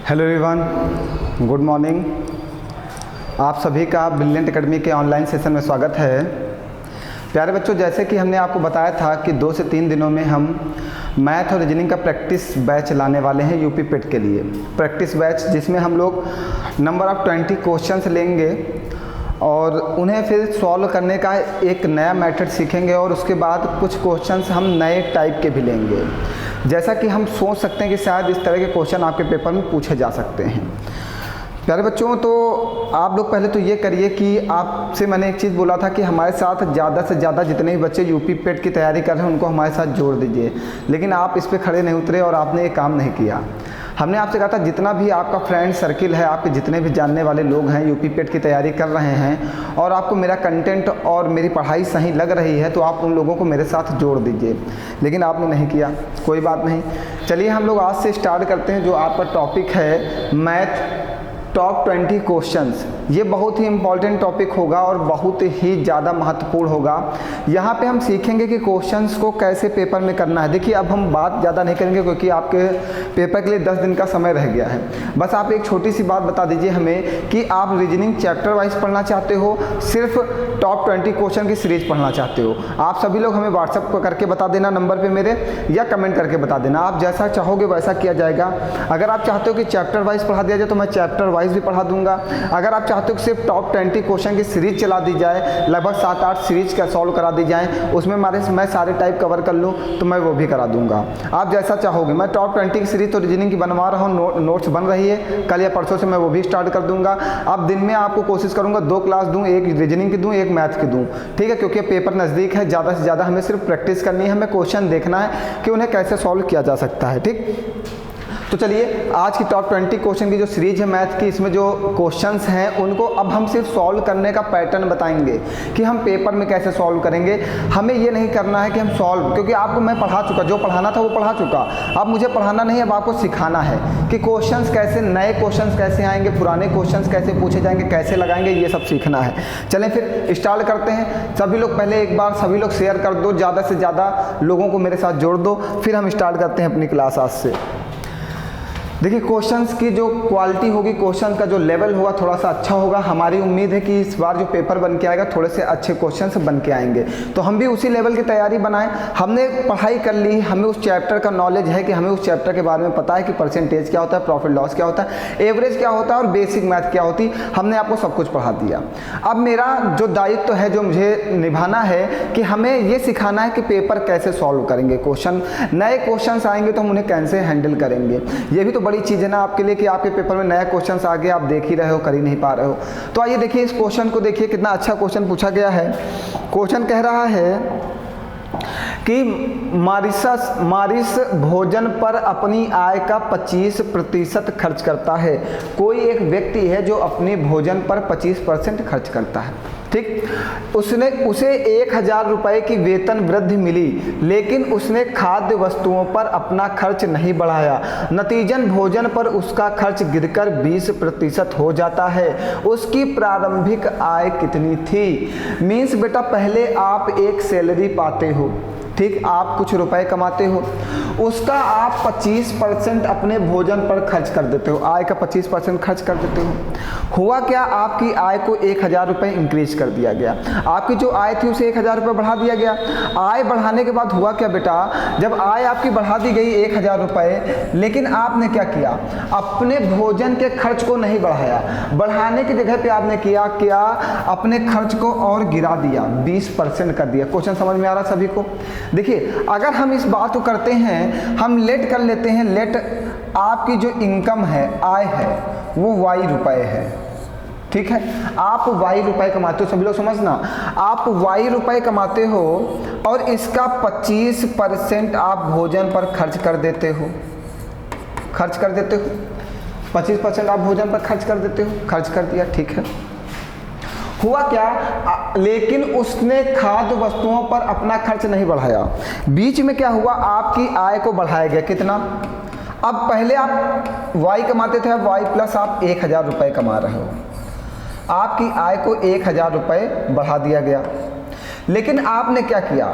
Hello everyone, good morning. आप सभी का ब्रिलियंट एकेडमी के ऑनलाइन सेशन में स्वागत है। प्यारे बच्चों, जैसे कि हमने आपको बताया था कि 2 से 3 दिनों में हम मैथ और रीजनिंग का प्रैक्टिस बैच लाने वाले हैं यूपी पेट के लिए। प्रैक्टिस बैच जिसमें हम लोग नंबर ऑफ़ 20 क्वेश्चंस लेंगे और उन्हें फिर सॉल्व करने का एक नया मेथड सीखेंगे और उसके बाद कुछ क्वेश्चंस हम नए टाइप के भी लेंगे। जैसा कि हम सोच सकते हैं कि शायद इस तरह के क्वेश्चन आपके पेपर में पूछे जा सकते हैं। प्यारे बच्चों, तो आप लोग पहले तो ये करिए कि आपसे मैंने एक चीज़ बोला था कि हमारे साथ ज़्यादा से ज़्यादा जितने भी बच्चे यूपी पेट की तैयारी कर रहे हैं उनको हमारे साथ जोड़ दीजिए, लेकिन आप इस पर खड़े नहीं उतरे और आपने ये काम नहीं किया। हमने आपसे कहा था जितना भी आपका फ्रेंड सर्किल है, आपके जितने भी जानने वाले लोग हैं यूपी पेट की तैयारी कर रहे हैं और आपको मेरा कंटेंट और मेरी पढ़ाई सही लग रही है, तो आप उन लोगों को मेरे साथ जोड़ दीजिए, लेकिन आपने नहीं किया। कोई बात नहीं, चलिए हम लोग आज से स्टार्ट करते हैं। जो आपका टॉपिक है मैथ टॉप 20 क्वेश्चंस, ये बहुत ही इम्पॉर्टेंट टॉपिक होगा और बहुत ही ज़्यादा महत्वपूर्ण होगा। यहाँ पे हम सीखेंगे कि क्वेश्चंस को कैसे पेपर में करना है। देखिए, अब हम बात ज़्यादा नहीं करेंगे क्योंकि आपके पेपर के लिए 10 दिन का समय रह गया है। बस आप एक छोटी सी बात बता दीजिए हमें कि आप रीजनिंग चैप्टर वाइज पढ़ना चाहते हो, सिर्फ टॉप 20 क्वेश्चन की सीरीज पढ़ना चाहते हो। आप सभी लोग हमें व्हाट्सअप करके बता देना नंबर पर मेरे, या कमेंट करके बता देना। आप जैसा चाहोगे वैसा किया जाएगा। अगर आप चाहते हो कि चैप्टर वाइज पढ़ा दिया जाए तो मैं चैप्टर वाइज भी पढ़ा दूंगा। अगर आप चाहते हो कि सिर्फ टॉप 20 क्वेश्चन की सीरीज चला दी जाए, लगभग 7-8 सीरीज का सॉल्व करा दी जाए, उसमें मैं सारे टाइप कवर कर लूँ, तो मैं वो भी करा दूंगा। आप जैसा चाहोगे। मैं टॉप 20 की सीरीज तो रीजनिंग की बनवा रहा हूँ, नोट्स बन रही है, कल या परसों से मैं वो भी स्टार्ट कर दूंगा। अब दिन में आपको कोशिश करूँगा 2 क्लास दूँ, एक रीजनिंग की दूँ, एक मैथ की दूँ, ठीक है, क्योंकि पेपर नज़दीक है। ज़्यादा से ज़्यादा हमें सिर्फ प्रैक्टिस करनी है, हमें क्वेश्चन देखना है कि उन्हें कैसे सॉल्व किया जा सकता है। ठीक, तो चलिए आज की टॉप 20 क्वेश्चन की जो सीरीज है मैथ की, इसमें जो क्वेश्चंस हैं उनको अब हम सिर्फ सॉल्व करने का पैटर्न बताएंगे कि हम पेपर में कैसे सॉल्व करेंगे। हमें ये नहीं करना है कि हम सॉल्व, क्योंकि आपको मैं पढ़ा चुका, जो पढ़ाना था वो पढ़ा चुका। अब मुझे पढ़ाना नहीं, अब आपको सिखाना है कि क्वेश्चंस कैसे, नए क्वेश्चंस कैसे आएंगे, पुराने क्वेश्चंस कैसे पूछे जाएंगे, कैसे लगाएंगे, ये सब सीखना है। चलें फिर स्टार्ट करते हैं। सभी लोग पहले एक बार सभी लोग शेयर कर दो, ज़्यादा से ज़्यादा लोगों को मेरे साथ जोड़ दो, फिर हम स्टार्ट करते हैं अपनी क्लास आज से। देखिए, क्वेश्चंस की जो क्वालिटी होगी, क्वेश्चन का जो लेवल होगा थोड़ा सा अच्छा होगा। हमारी उम्मीद है कि इस बार जो पेपर बन के आएगा थोड़े से अच्छे क्वेश्चंस बन के आएंगे, तो हम भी उसी लेवल की तैयारी बनाएं। हमने पढ़ाई कर ली, हमें उस चैप्टर का नॉलेज है कि हमें उस चैप्टर के बारे में पता है कि परसेंटेज क्या होता है, प्रॉफिट लॉस क्या होता है, एवरेज क्या होता है और बेसिक मैथ क्या होती है। हमने आपको सब कुछ पढ़ा दिया। अब मेरा जो दायित्व है, जो मुझे निभाना है कि हमें ये सिखाना है कि पेपर कैसे सॉल्व करेंगे, क्वेश्चन नए क्वेश्चन आएंगे तो हम उन्हें कैसे हैंडल करेंगे। ये भी तो बड़ी चीज़ है ना आपके लिए कि आपके पेपर में नया क्वेश्चन आ गया, आप देख ही रहे हो, कर ही नहीं पा रहे हो। तो आइए देखिए इस क्वेश्चन को, देखिए कितना अच्छा क्वेश्चन पूछा गया है। क्वेश्चन कह रहा है कि मारिस भोजन पर अपनी आय का 25% खर्च करता है। कोई एक व्यक्ति है जो अपने भोजन पर 25% खर्च करता है। ठीक, उसे 1000 रुपये की वेतन वृद्धि मिली, लेकिन उसने खाद्य वस्तुओं पर अपना खर्च नहीं बढ़ाया। नतीजन भोजन पर उसका खर्च गिरकर 20% हो जाता है। उसकी प्रारंभिक आय कितनी थी? मीन्स बेटा, पहले आप एक सैलरी पाते हो, ठीक, आप कुछ रुपए कमाते हो, उसका आप 25% अपने भोजन पर खर्च कर देते हो, आय का 25% खर्च कर देते हो। हुआ क्या, आपकी आय को 1000 रुपये इंक्रीज कर दिया गया। आपकी जो आय थी उसे 1000 रुपये बढ़ा दिया गया। आय बढ़ाने के बाद हुआ क्या बेटा, जब आय आपकी बढ़ा दी गई 1000 रुपये, लेकिन आपने क्या किया, अपने भोजन के खर्च को नहीं बढ़ाया। बढ़ाने की जगह पे आपने क्या अपने खर्च को और गिरा दिया, 20% कर दिया। क्वेश्चन समझ में आ रहा सभी को? देखिए, अगर हम इस बात को करते हैं, हम लेट कर लेते हैं, लेट आपकी जो इनकम है, आय है, वो y रुपए है, ठीक है, आप y रुपए कमाते हो। सभी लोग समझना, आप y रुपए कमाते हो और इसका 25% आप भोजन पर खर्च कर देते हो, 25% आप भोजन पर खर्च कर देते हो, खर्च कर दिया, ठीक है। हुआ क्या, लेकिन उसने खाद्य वस्तुओं पर अपना खर्च नहीं बढ़ाया। बीच में क्या हुआ, आपकी आय को बढ़ाया गया, कितना? अब पहले आप y कमाते थे, अब y प्लस आप 1000 रुपये कमा रहे हो। आपकी आय को 1000 रुपये बढ़ा दिया गया, लेकिन आपने क्या किया,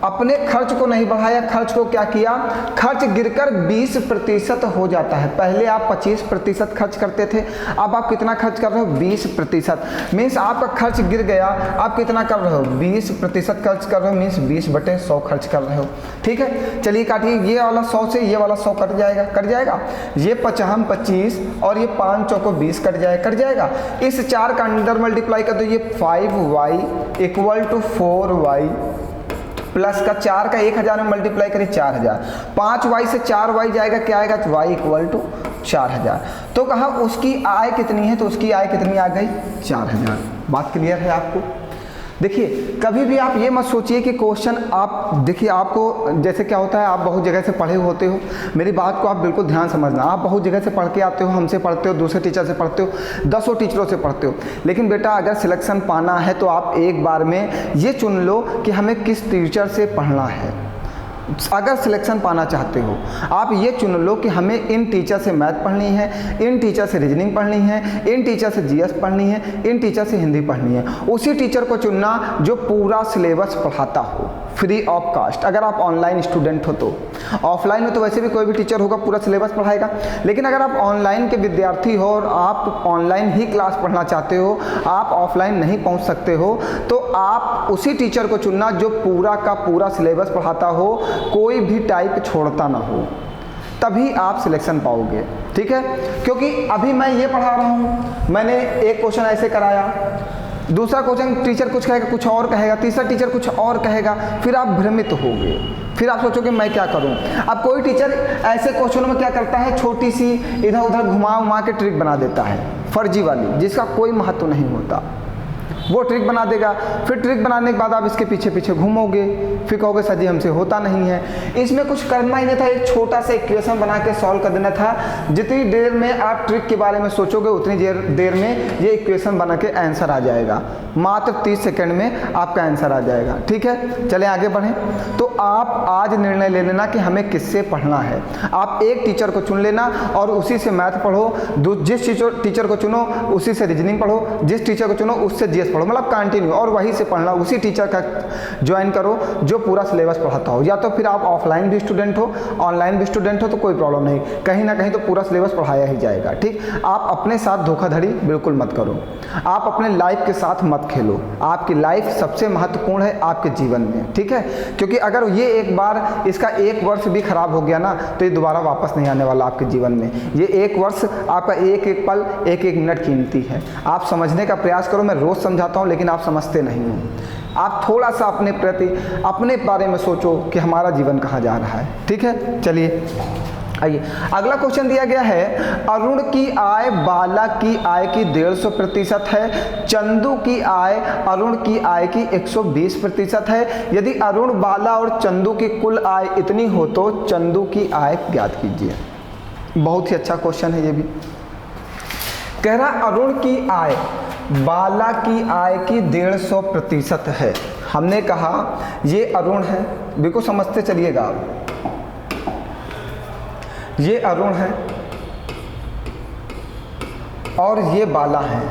अपने खर्च को नहीं बढ़ाया, खर्च को क्या किया, खर्च गिरकर 20% हो जाता है। पहले आप 25% खर्च करते थे, अब आप कितना खर्च कर रहे हो, 20%। मीन्स आपका खर्च गिर गया, आप कितना कर रहे हो, 20% खर्च कर रहे हो, मीन्स 20/100 खर्च कर रहे हो। ठीक है, चलिए काटिए, ये वाला 100 से ये वाला 100 कट जाएगा, ये 25 और ये 5 चौको 20 कट जाएगा। इस 4 का अंदर मल्टीप्लाई कर दो, ये 5y = 4y प्लस का 4 का 1000 में मल्टीप्लाई करें 4000, 5y से 4y जाएगा, क्या आएगा, y = 4000। तो कहा उसकी आय कितनी है, तो उसकी आय कितनी आ गई, 4000। बात क्लियर है आपको। देखिए कभी भी आप ये मत सोचिए कि क्वेश्चन आप देखिए, आपको जैसे क्या होता है, आप बहुत जगह से पढ़े होते हो, मेरी बात को आप बिल्कुल ध्यान समझना, आप बहुत जगह से पढ़ के आते हो, हमसे पढ़ते हो, दूसरे टीचर से पढ़ते हो, 10 टीचरों से पढ़ते हो, लेकिन बेटा अगर सिलेक्शन पाना है तो आप एक बार में ये चुन लो कि हमें किस टीचर से पढ़ना है। अगर सिलेक्शन पाना चाहते हो आप ये चुन लो कि हमें इन टीचर से मैथ पढ़नी है, इन टीचर से रीजनिंग पढ़नी है, इन टीचर से जीएस पढ़नी है, इन टीचर से हिंदी पढ़नी है। उसी टीचर को चुनना जो पूरा सिलेबस पढ़ाता हो, फ्री ऑफ कास्ट। अगर आप ऑनलाइन स्टूडेंट हो तो, ऑफलाइन में तो वैसे भी कोई भी टीचर होगा पूरा सिलेबस पढ़ाएगा, लेकिन अगर आप ऑनलाइन के विद्यार्थी हो और आप ऑनलाइन ही क्लास पढ़ना चाहते हो, आप ऑफलाइन नहीं पहुंच सकते हो, तो आप उसी टीचर को चुनना जो पूरा का पूरा सिलेबस पढ़ाता हो, कोई भी टाइप छोड़ता ना हो, तभी आप सिलेक्शन पाओगे। ठीक है, क्योंकि अभी मैं ये पढ़ा रहा हूँ, मैंने एक क्वेश्चन ऐसे कराया, दूसरा क्वेश्चन टीचर कुछ कहेगा, कुछ और कहेगा, तीसरा टीचर कुछ और कहेगा, फिर आप भ्रमित होगे, फिर आप सोचोगे मैं क्या करूं। अब कोई टीचर ऐसे क्वेश्चनों में क्या करता है, छोटी सी इधर उधर घुमा के ट्रिक बना देता है, फर्जी वाली, जिसका कोई महत्व नहीं होता, वो ट्रिक बना देगा। फिर ट्रिक बनाने के बाद आप इसके पीछे पीछे घूमोगे, फिर कहोगे सर जी हमसे होता नहीं है। इसमें कुछ करना ही नहीं था, एक छोटा सा इक्वेशन बना के सॉल्व कर देना था। जितनी देर में आप ट्रिक के बारे में सोचोगे उतनी देर में ये इक्वेशन बना के आंसर आ जाएगा, मात्र 30 सेकेंड में आपका आंसर आ जाएगा। ठीक है, चलें आगे बढ़ें। तो आप आज निर्णय ले लेना कि हमें किससे पढ़ना है। आप एक टीचर को चुन लेना और उसी से मैथ पढ़ो, जिस टीचर को चुनो उसी से रीजनिंग पढ़ो, जिस टीचर को चुनो उससे जीएस पढ़ो, मतलब कंटिन्यू, और वहीं से पढ़ना, उसी टीचर का ज्वाइन करो जो पूरा सिलेबस पढ़ाता हो। या तो फिर आप ऑफलाइन भी स्टूडेंट हो, ऑनलाइन भी स्टूडेंट हो, तो कोई प्रॉब्लम नहीं, कहीं ना कहीं तो पूरा सिलेबस पढ़ाया ही जाएगा। ठीक, आप अपने साथ धोखाधड़ी बिल्कुल मत करो, आप अपने लाइफ के साथ मत खेलो। आपकी लाइफ सबसे महत्वपूर्ण है आपके जीवन में। ठीक है, क्योंकि अगर ये एक बार इसका 1 वर्ष भी खराब हो गया ना, तो ये दोबारा वापस नहीं आने वाला आपके जीवन में। ये 1 वर्ष आपका एक एक पल, एक एक मिनट कीमती है। आप समझने का प्रयास करो, मैं रोज़ समझाता हूँ लेकिन आप समझते नहीं हो। आप थोड़ा सा अपने प्रति, अपने बारे में सोचो कि हमारा जीवन कहाँ जा रहा है। ठीक है, चलिए आइए, अगला क्वेश्चन दिया गया है, अरुण की आय बाला की आय की 150% है, चंदू की आय अरुण की आय की 120% है। यदि अरुण, बाला और चंदू की कुल आय इतनी हो तो चंदू की आय ज्ञात कीजिए। बहुत ही अच्छा क्वेश्चन है ये भी। कह रहा अरुण की आय बाला की आय की 150% है। हमने कहा ये अरुण है, बिल्कुल समझते चलिएगा आप, ये अरुण है और ये बाला है।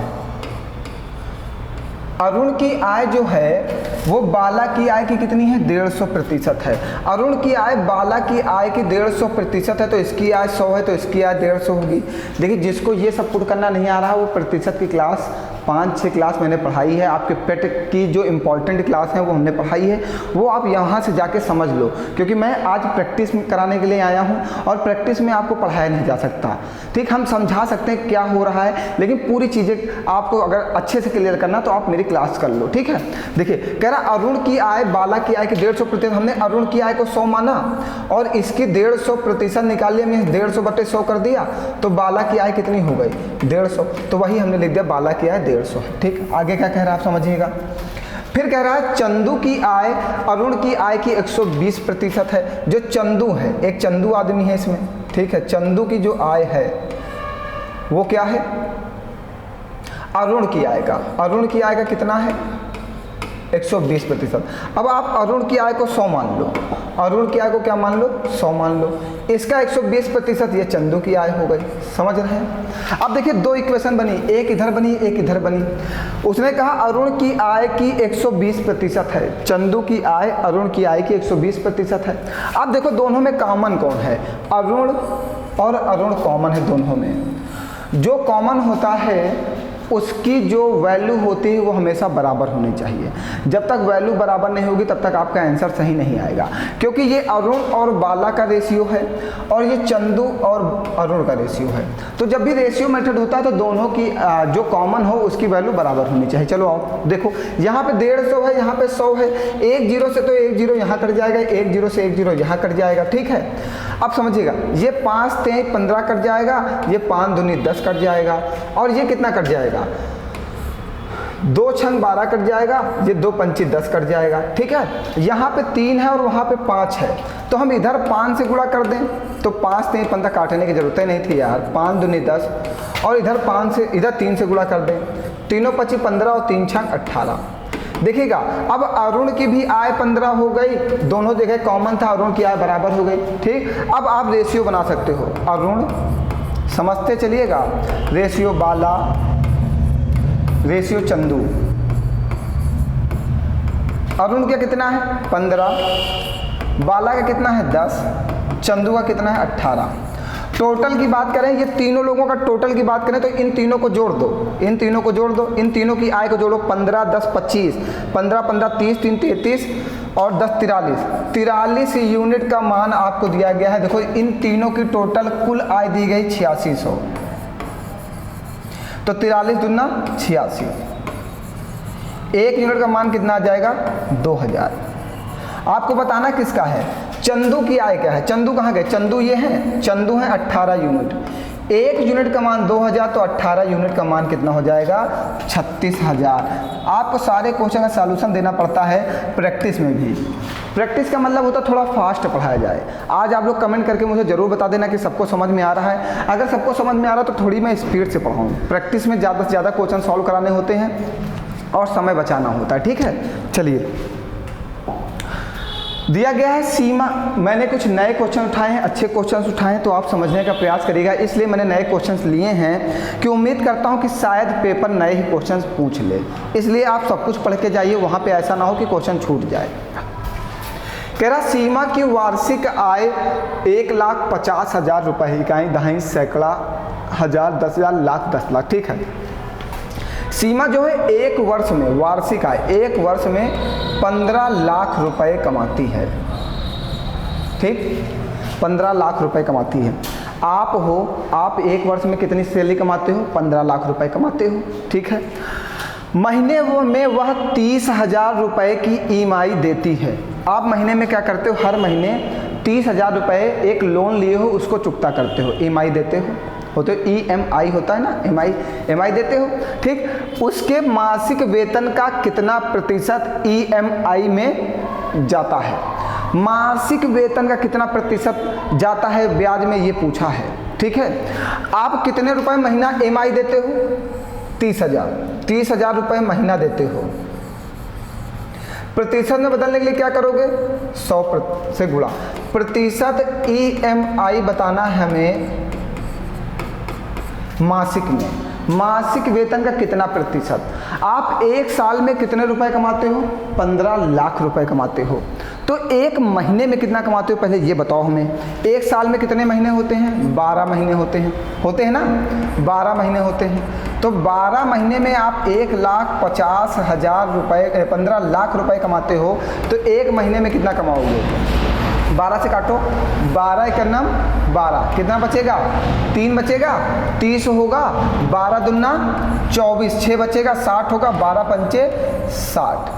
अरुण की आय जो है वो बाला की आय की कितनी है, 150% है। अरुण की आय बाला की आय की 150% है, तो इसकी आय 100 है, तो इसकी आय 150 होगी। देखिए जिसको ये सब पुट करना नहीं आ रहा, वो प्रतिशत की क्लास 5-6 क्लास मैंने पढ़ाई है, आपके पेट की जो इम्पोर्टेंट क्लास है वो हमने पढ़ाई है, वो आप यहाँ से जाके समझ लो, क्योंकि मैं आज प्रैक्टिस कराने के लिए आया हूँ और प्रैक्टिस में आपको पढ़ाया नहीं जा सकता। ठीक, हम समझा सकते हैं क्या हो रहा है, लेकिन पूरी चीज़ें आपको अगर अच्छे से क्लियर करना तो आप मेरी क्लास कर लो। ठीक है, देखिए कह रहा अरुण की आय बाला की आय की 150%, हमने अरुण की आय को 100 माना और इसकी 150% निकाल लिया, मीन्स 150/100 कर दिया, तो बाला की आय कितनी हो गई, 150, तो वही हमने लिख दिया बाला की आय 150। ठीक, आगे क्या कह रहा है आप समझिएगा। फिर कह रहा है चंदू की आय अरुण की आय की 120% है। जो चंदू है, एक चंदू आदमी है इसमें, ठीक है, चंदू की जो आय है वो क्या है, अरुण की आय का, अरुण की आय का कितना है 120%। अब आप अरुण की आय को 100 मान लो, अरुण की आय को क्या मान लो, 100 मान लो। इसका 120% ये चंदू की आय हो गई। समझ रहे हैं? अब देखिए दो इक्वेशन बनी, एक इधर बनी एक इधर बनी। उसने कहा अरुण की आय की 120% है, चंदू की आय अरुण की आय की 120% है। अब देखो दोनों में कॉमन कौन है, अरुण और अरुण कॉमन है दोनों में। जो कॉमन होता है उसकी जो वैल्यू होती है वो हमेशा बराबर होनी चाहिए। जब तक वैल्यू बराबर नहीं होगी तब तक आपका आंसर सही नहीं आएगा, क्योंकि ये अरुण और बाला का रेशियो है और ये चंदू और अरुण का रेशियो है। तो जब भी रेशियो मेथड होता है तो दोनों की जो कॉमन हो उसकी वैल्यू बराबर होनी चाहिए। चलो आओ देखो, यहाँ पे 150 है, यहाँ पे 100 है, एक जीरो से तो एक जीरो यहाँ कट जाएगा, एक जीरो से एक जीरो यहाँ कट जाएगा। ठीक है, अब समझिएगा, ये 5 3 15 कट जाएगा, ये 5 दूनी 10 कट जाएगा, और ये कितना कट जाएगा, 2 छंग 12 कट जाएगा, ये 2 पंची 10 कट जाएगा। ठीक है, यहाँ पे 3 है और वहाँ पे 5 है, तो हम इधर 5 से गुणा कर दें तो 5 3 15 काटने की जरूरत ही नहीं थी यार, 5 दूनी 10, और इधर 5 से इधर 3 से गुणा कर दें, तीनों 25 15 और 3 छंग 18। देखिएगा अब अरुण की भी आय 15 हो गई, दोनों जगह कॉमन था, अरुण की आय बराबर हो गई। ठीक, अब आप रेशियो बना सकते हो, अरुण समझते चलिएगा, रेशियो बाला, रेशियो चंदू। अरुण का कितना है 15, बाला का कितना है 10, चंदू का कितना है 18। टोटल की बात करें, ये तीनों लोगों का टोटल की बात करें तो इन तीनों को जोड़ दो, इन तीनों को जोड़ दो, इन तीनों की आय को जोड़ो, 15 10 25, 15 15 30 3 33 और 10 43, 43 यूनिट का मान आपको दिया गया है। देखो इन तीनों की टोटल कुल आय दी गई 8600, तो 43 दूना 86, एक यूनिट का मान कितना आ जाएगा 2000। आपको बताना किसका है, चंदू की आय क्या है, चंदू कहाँ गए, चंदू ये है, चंदू है 18 यूनिट, एक यूनिट का मान 2000, तो 18 यूनिट का मान कितना हो जाएगा 36000। आपको सारे क्वेश्चन का सॉल्यूशन देना पड़ता है प्रैक्टिस में भी। प्रैक्टिस का मतलब होता है थोड़ा फास्ट पढ़ाया जाए। आज आप लोग कमेंट करके मुझे ज़रूर बता देना कि सबको समझ में आ रहा है। अगर सबको समझ में आ रहा है तो थोड़ी मैं स्पीड से पढ़ाऊँ। प्रैक्टिस में ज़्यादा से ज़्यादा क्वेश्चन सॉल्व कराने होते हैं और समय बचाना होता है। ठीक है, चलिए दिया गया है सीमा। मैंने कुछ नए क्वेश्चन उठाए हैं, अच्छे क्वेश्चन उठाए हैं, तो आप समझने का प्रयास करिएगा, इसलिए मैंने नए क्वेश्चन लिए हैं कि उम्मीद करता हूं कि शायद पेपर नए ही क्वेश्चन पूछ ले, इसलिए आप सब कुछ पढ़ के जाइए, वहां पे ऐसा ना हो कि क्वेश्चन छूट जाए। कह रहा सीमा की वार्षिक आय 1,50,000 रुपये, इकाई दहाई सैकड़ा हजार 10,000 लाख 10 लाख। ठीक है, सीमा जो है एक वर्ष में वार्षिक आय एक वर्ष में 15 लाख रुपए कमाती है। ठीक, 15 लाख रुपए कमाती है। आप एक वर्ष में कितनी सैलरी कमाते हो, 15 लाख रुपए कमाते हो। ठीक है, महीने में वह 30,000 रुपए की ईएमआई देती है। आप महीने में क्या करते हो, हर महीने 30,000 रुपए एक लोन लिए हो उसको चुकता करते हो, ईएमआई देते हो, होते EMI होता है ना, EMI देते हो। ठीक, उसके मासिक वेतन का कितना प्रतिशत EMI में जाता है, मासिक वेतन का कितना प्रतिशत जाता है ब्याज में, ये पूछा है। ठीक है, आप कितने रुपए महीना EMI देते हो, 30,000 रुपए महीना देते हो। प्रतिशत में बदलने के लिए क्या करोगे, 100 से गुणा, प्रतिशत EMI बताना है हमें मासिक में, मासिक वेतन का कितना प्रतिशत। आप एक साल में कितने रुपए कमाते हो, 15 लाख रुपए कमाते हो, तो एक महीने में कितना कमाते हो पहले ये बताओ हमें। एक साल में कितने महीने होते हैं, 12 महीने होते हैं ना, 12 महीने होते हैं। तो 12 महीने में आप 1,50,000 रुपये 15 लाख रुपए कमाते हो, तो एक महीने में कितना कमाओगे, 12 से काटो, 12 एक नम 12, कितना बचेगा 3 बचेगा, 30 होगा, 12 दूना 24, 6 बचेगा, 60 होगा, 12 पंचे 60।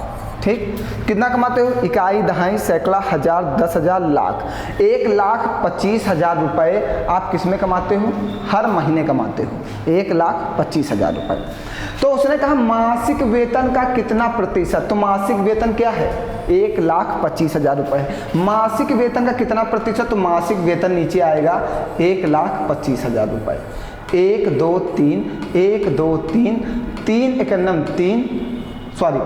ठीक, कितना कमाते हो, इकाई दहाई सैकड़ा हजार 10,000 लाख, 1,25,000 रुपये आप किस में कमाते हो, हर महीने कमाते हो, 1,25,000 रुपये। तो उसने कहा मासिक वेतन का कितना प्रतिशत, तो मासिक वेतन क्या है, 1,25,000 रुपये। मासिक वेतन का कितना प्रतिशत, तो मासिक वेतन नीचे आएगा 1,25,000 रुपये। 1 2 3 1 2 3 3 एक नम 3 सॉरी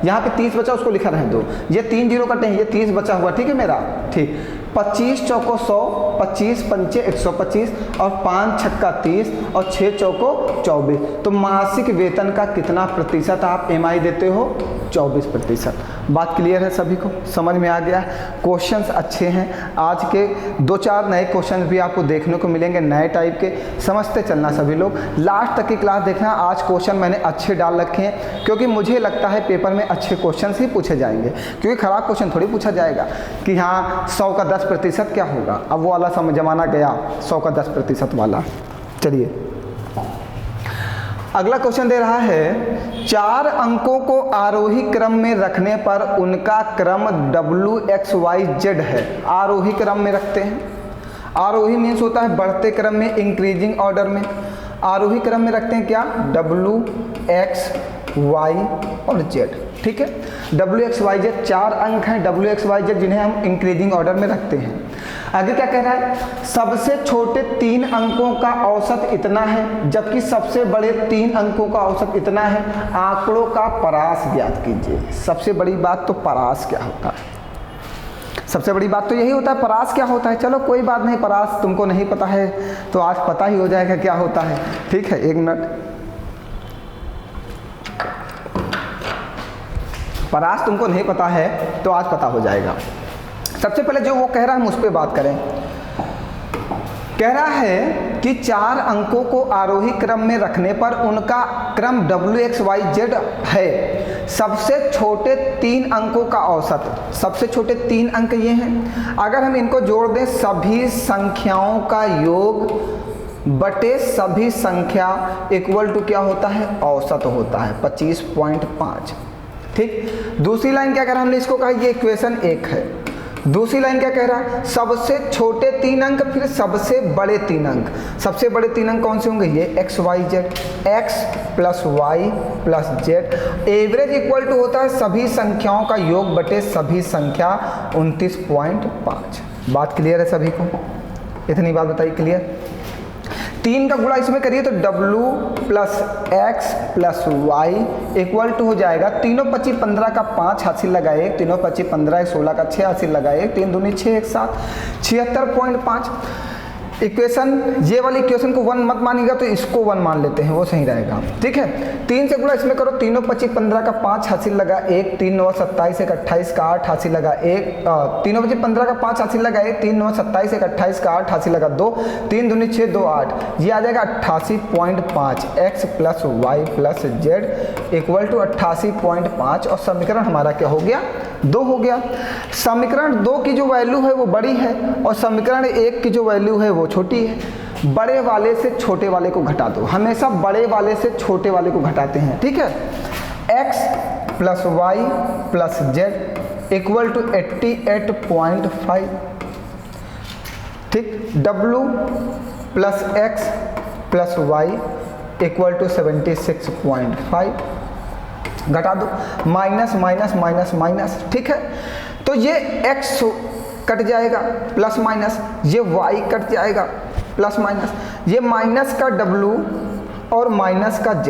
यहाँ पे 30 बचा, उसको लिखा रहे दो, ये 3 जीरो कटे हैं, ये 30 बचा हुआ, ठीक है मेरा, ठीक। 25 चौको 100, 25 पंचे 125 और 5 छक्का 30 और 6 चौको 24। तो मासिक वेतन का कितना प्रतिशत आप EMI देते हो? 24%। बात क्लियर है सभी को, समझ में आ गया है? क्वेश्चंस अच्छे हैं, आज के 2-4 नए क्वेश्चंस भी आपको देखने को मिलेंगे, नए टाइप के, समझते चलना सभी लोग, लास्ट तक की क्लास देखना। आज क्वेश्चन मैंने अच्छे डाल रखे हैं क्योंकि मुझे लगता है पेपर में अच्छे क्वेश्चन ही पूछे जाएंगे, क्योंकि खराब क्वेश्चन थोड़ी पूछा जाएगा कि हाँ 100 का 10% क्या होगा। अब वो वाला समय जमाना गया 100 का 10% वाला। चलिए अगला क्वेश्चन दे रहा है, 4 अंकों को आरोही क्रम में रखने पर उनका क्रम WXYZ है। आरोही क्रम में रखते हैं, आरोही मीन्स होता है बढ़ते क्रम में, इंक्रीजिंग ऑर्डर में। आरोही क्रम में रखते हैं क्या? WXY और Z, ठीक है। WXYZ 4 अंक हैं WXYZ जिन्हें हम इंक्रीजिंग ऑर्डर में रखते हैं। आगे क्या कह रहा है? सबसे छोटे 3 अंकों का औसत इतना है जबकि सबसे बड़े 3 अंकों का औसत इतना है। आंकड़ों का परास ज्ञात कीजिए। सबसे बड़ी बात तो परास क्या होता है, सबसे बड़ी बात तो यही होता है, परास क्या होता है। चलो कोई बात नहीं, परास तुमको नहीं पता है तो आज पता ही हो जाएगा क्या होता है, ठीक है। 1 मिनट, परास तुमको नहीं पता है तो आज पता हो जाएगा। सबसे पहले जो वो कह रहा है हम उस पर बात करें। कह रहा है कि 4 अंकों को आरोही क्रम में रखने पर उनका क्रम WXYZ है। सबसे छोटे 3 अंकों का औसत, सबसे छोटे 3 अंक ये हैं। अगर हम इनको जोड़ दें, सभी संख्याओं का योग बटे सभी संख्या इक्वल टू क्या होता है? औसत होता है 25.5, ठीक। दूसरी लाइन क्या कह रहा है? हमने इसको कहा ये इक्वेशन 1 है। दूसरी लाइन क्या कह रहा है? सबसे छोटे 3 अंक फिर सबसे बड़े 3 अंक। सबसे बड़े 3 अंक कौन से होंगे? ये XYZ, X plus Y plus Z। Average equal to होता है सभी संख्याओं का योग बटे सभी संख्या 29.5। बात क्लियर है सभी को? इतनी बात बताइए, क्लियर? 3 का गुणा इसमें करिए तो W plus X plus Y equal to हो जाएगा 3 × 25 15 का 5 हासिल लगा 1, 3 × 25 15 16 का 6 हासिल लगा 1, 3 दूनी 6 1 7 76.5। इक्वेशन, ये वाली इक्वेशन को 1 मत मानिएगा तो इसको 1 मान लेते हैं, वो सही रहेगा, ठीक है। 3 से गुणा इसमें करो, 3 × 25 15 का 5 हासिल लगा 1, 3 9 27 1 28 का 8 हासिल लगा 1, 3 × 25 15 का 5 हासिल लगा 1, 3 9 27 1 28 का 8 हासिल लगा 2, 3 दूनी 6 2 8, ये आ जाएगा 88.5। X plus Y plus Z equal to 88.5 और समीकरण हमारा क्या हो गया? 2 हो गया। समीकरण 2 की जो वैल्यू है वो बड़ी है और समीकरण 1 की जो वैल्यू है वो छोटी है। बड़े वाले से छोटे वाले को घटा दो, हमेशा बड़े वाले से छोटे वाले को घटाते हैं, ठीक है। X plus Y plus Z equal to 88.5, ठीक। W plus X plus Y equal to 76.5, घटा दो, माइनस माइनस माइनस माइनस, ठीक है। तो ये x कट जाएगा प्लस माइनस, ये y कट जाएगा प्लस माइनस, ये माइनस का w और माइनस का z,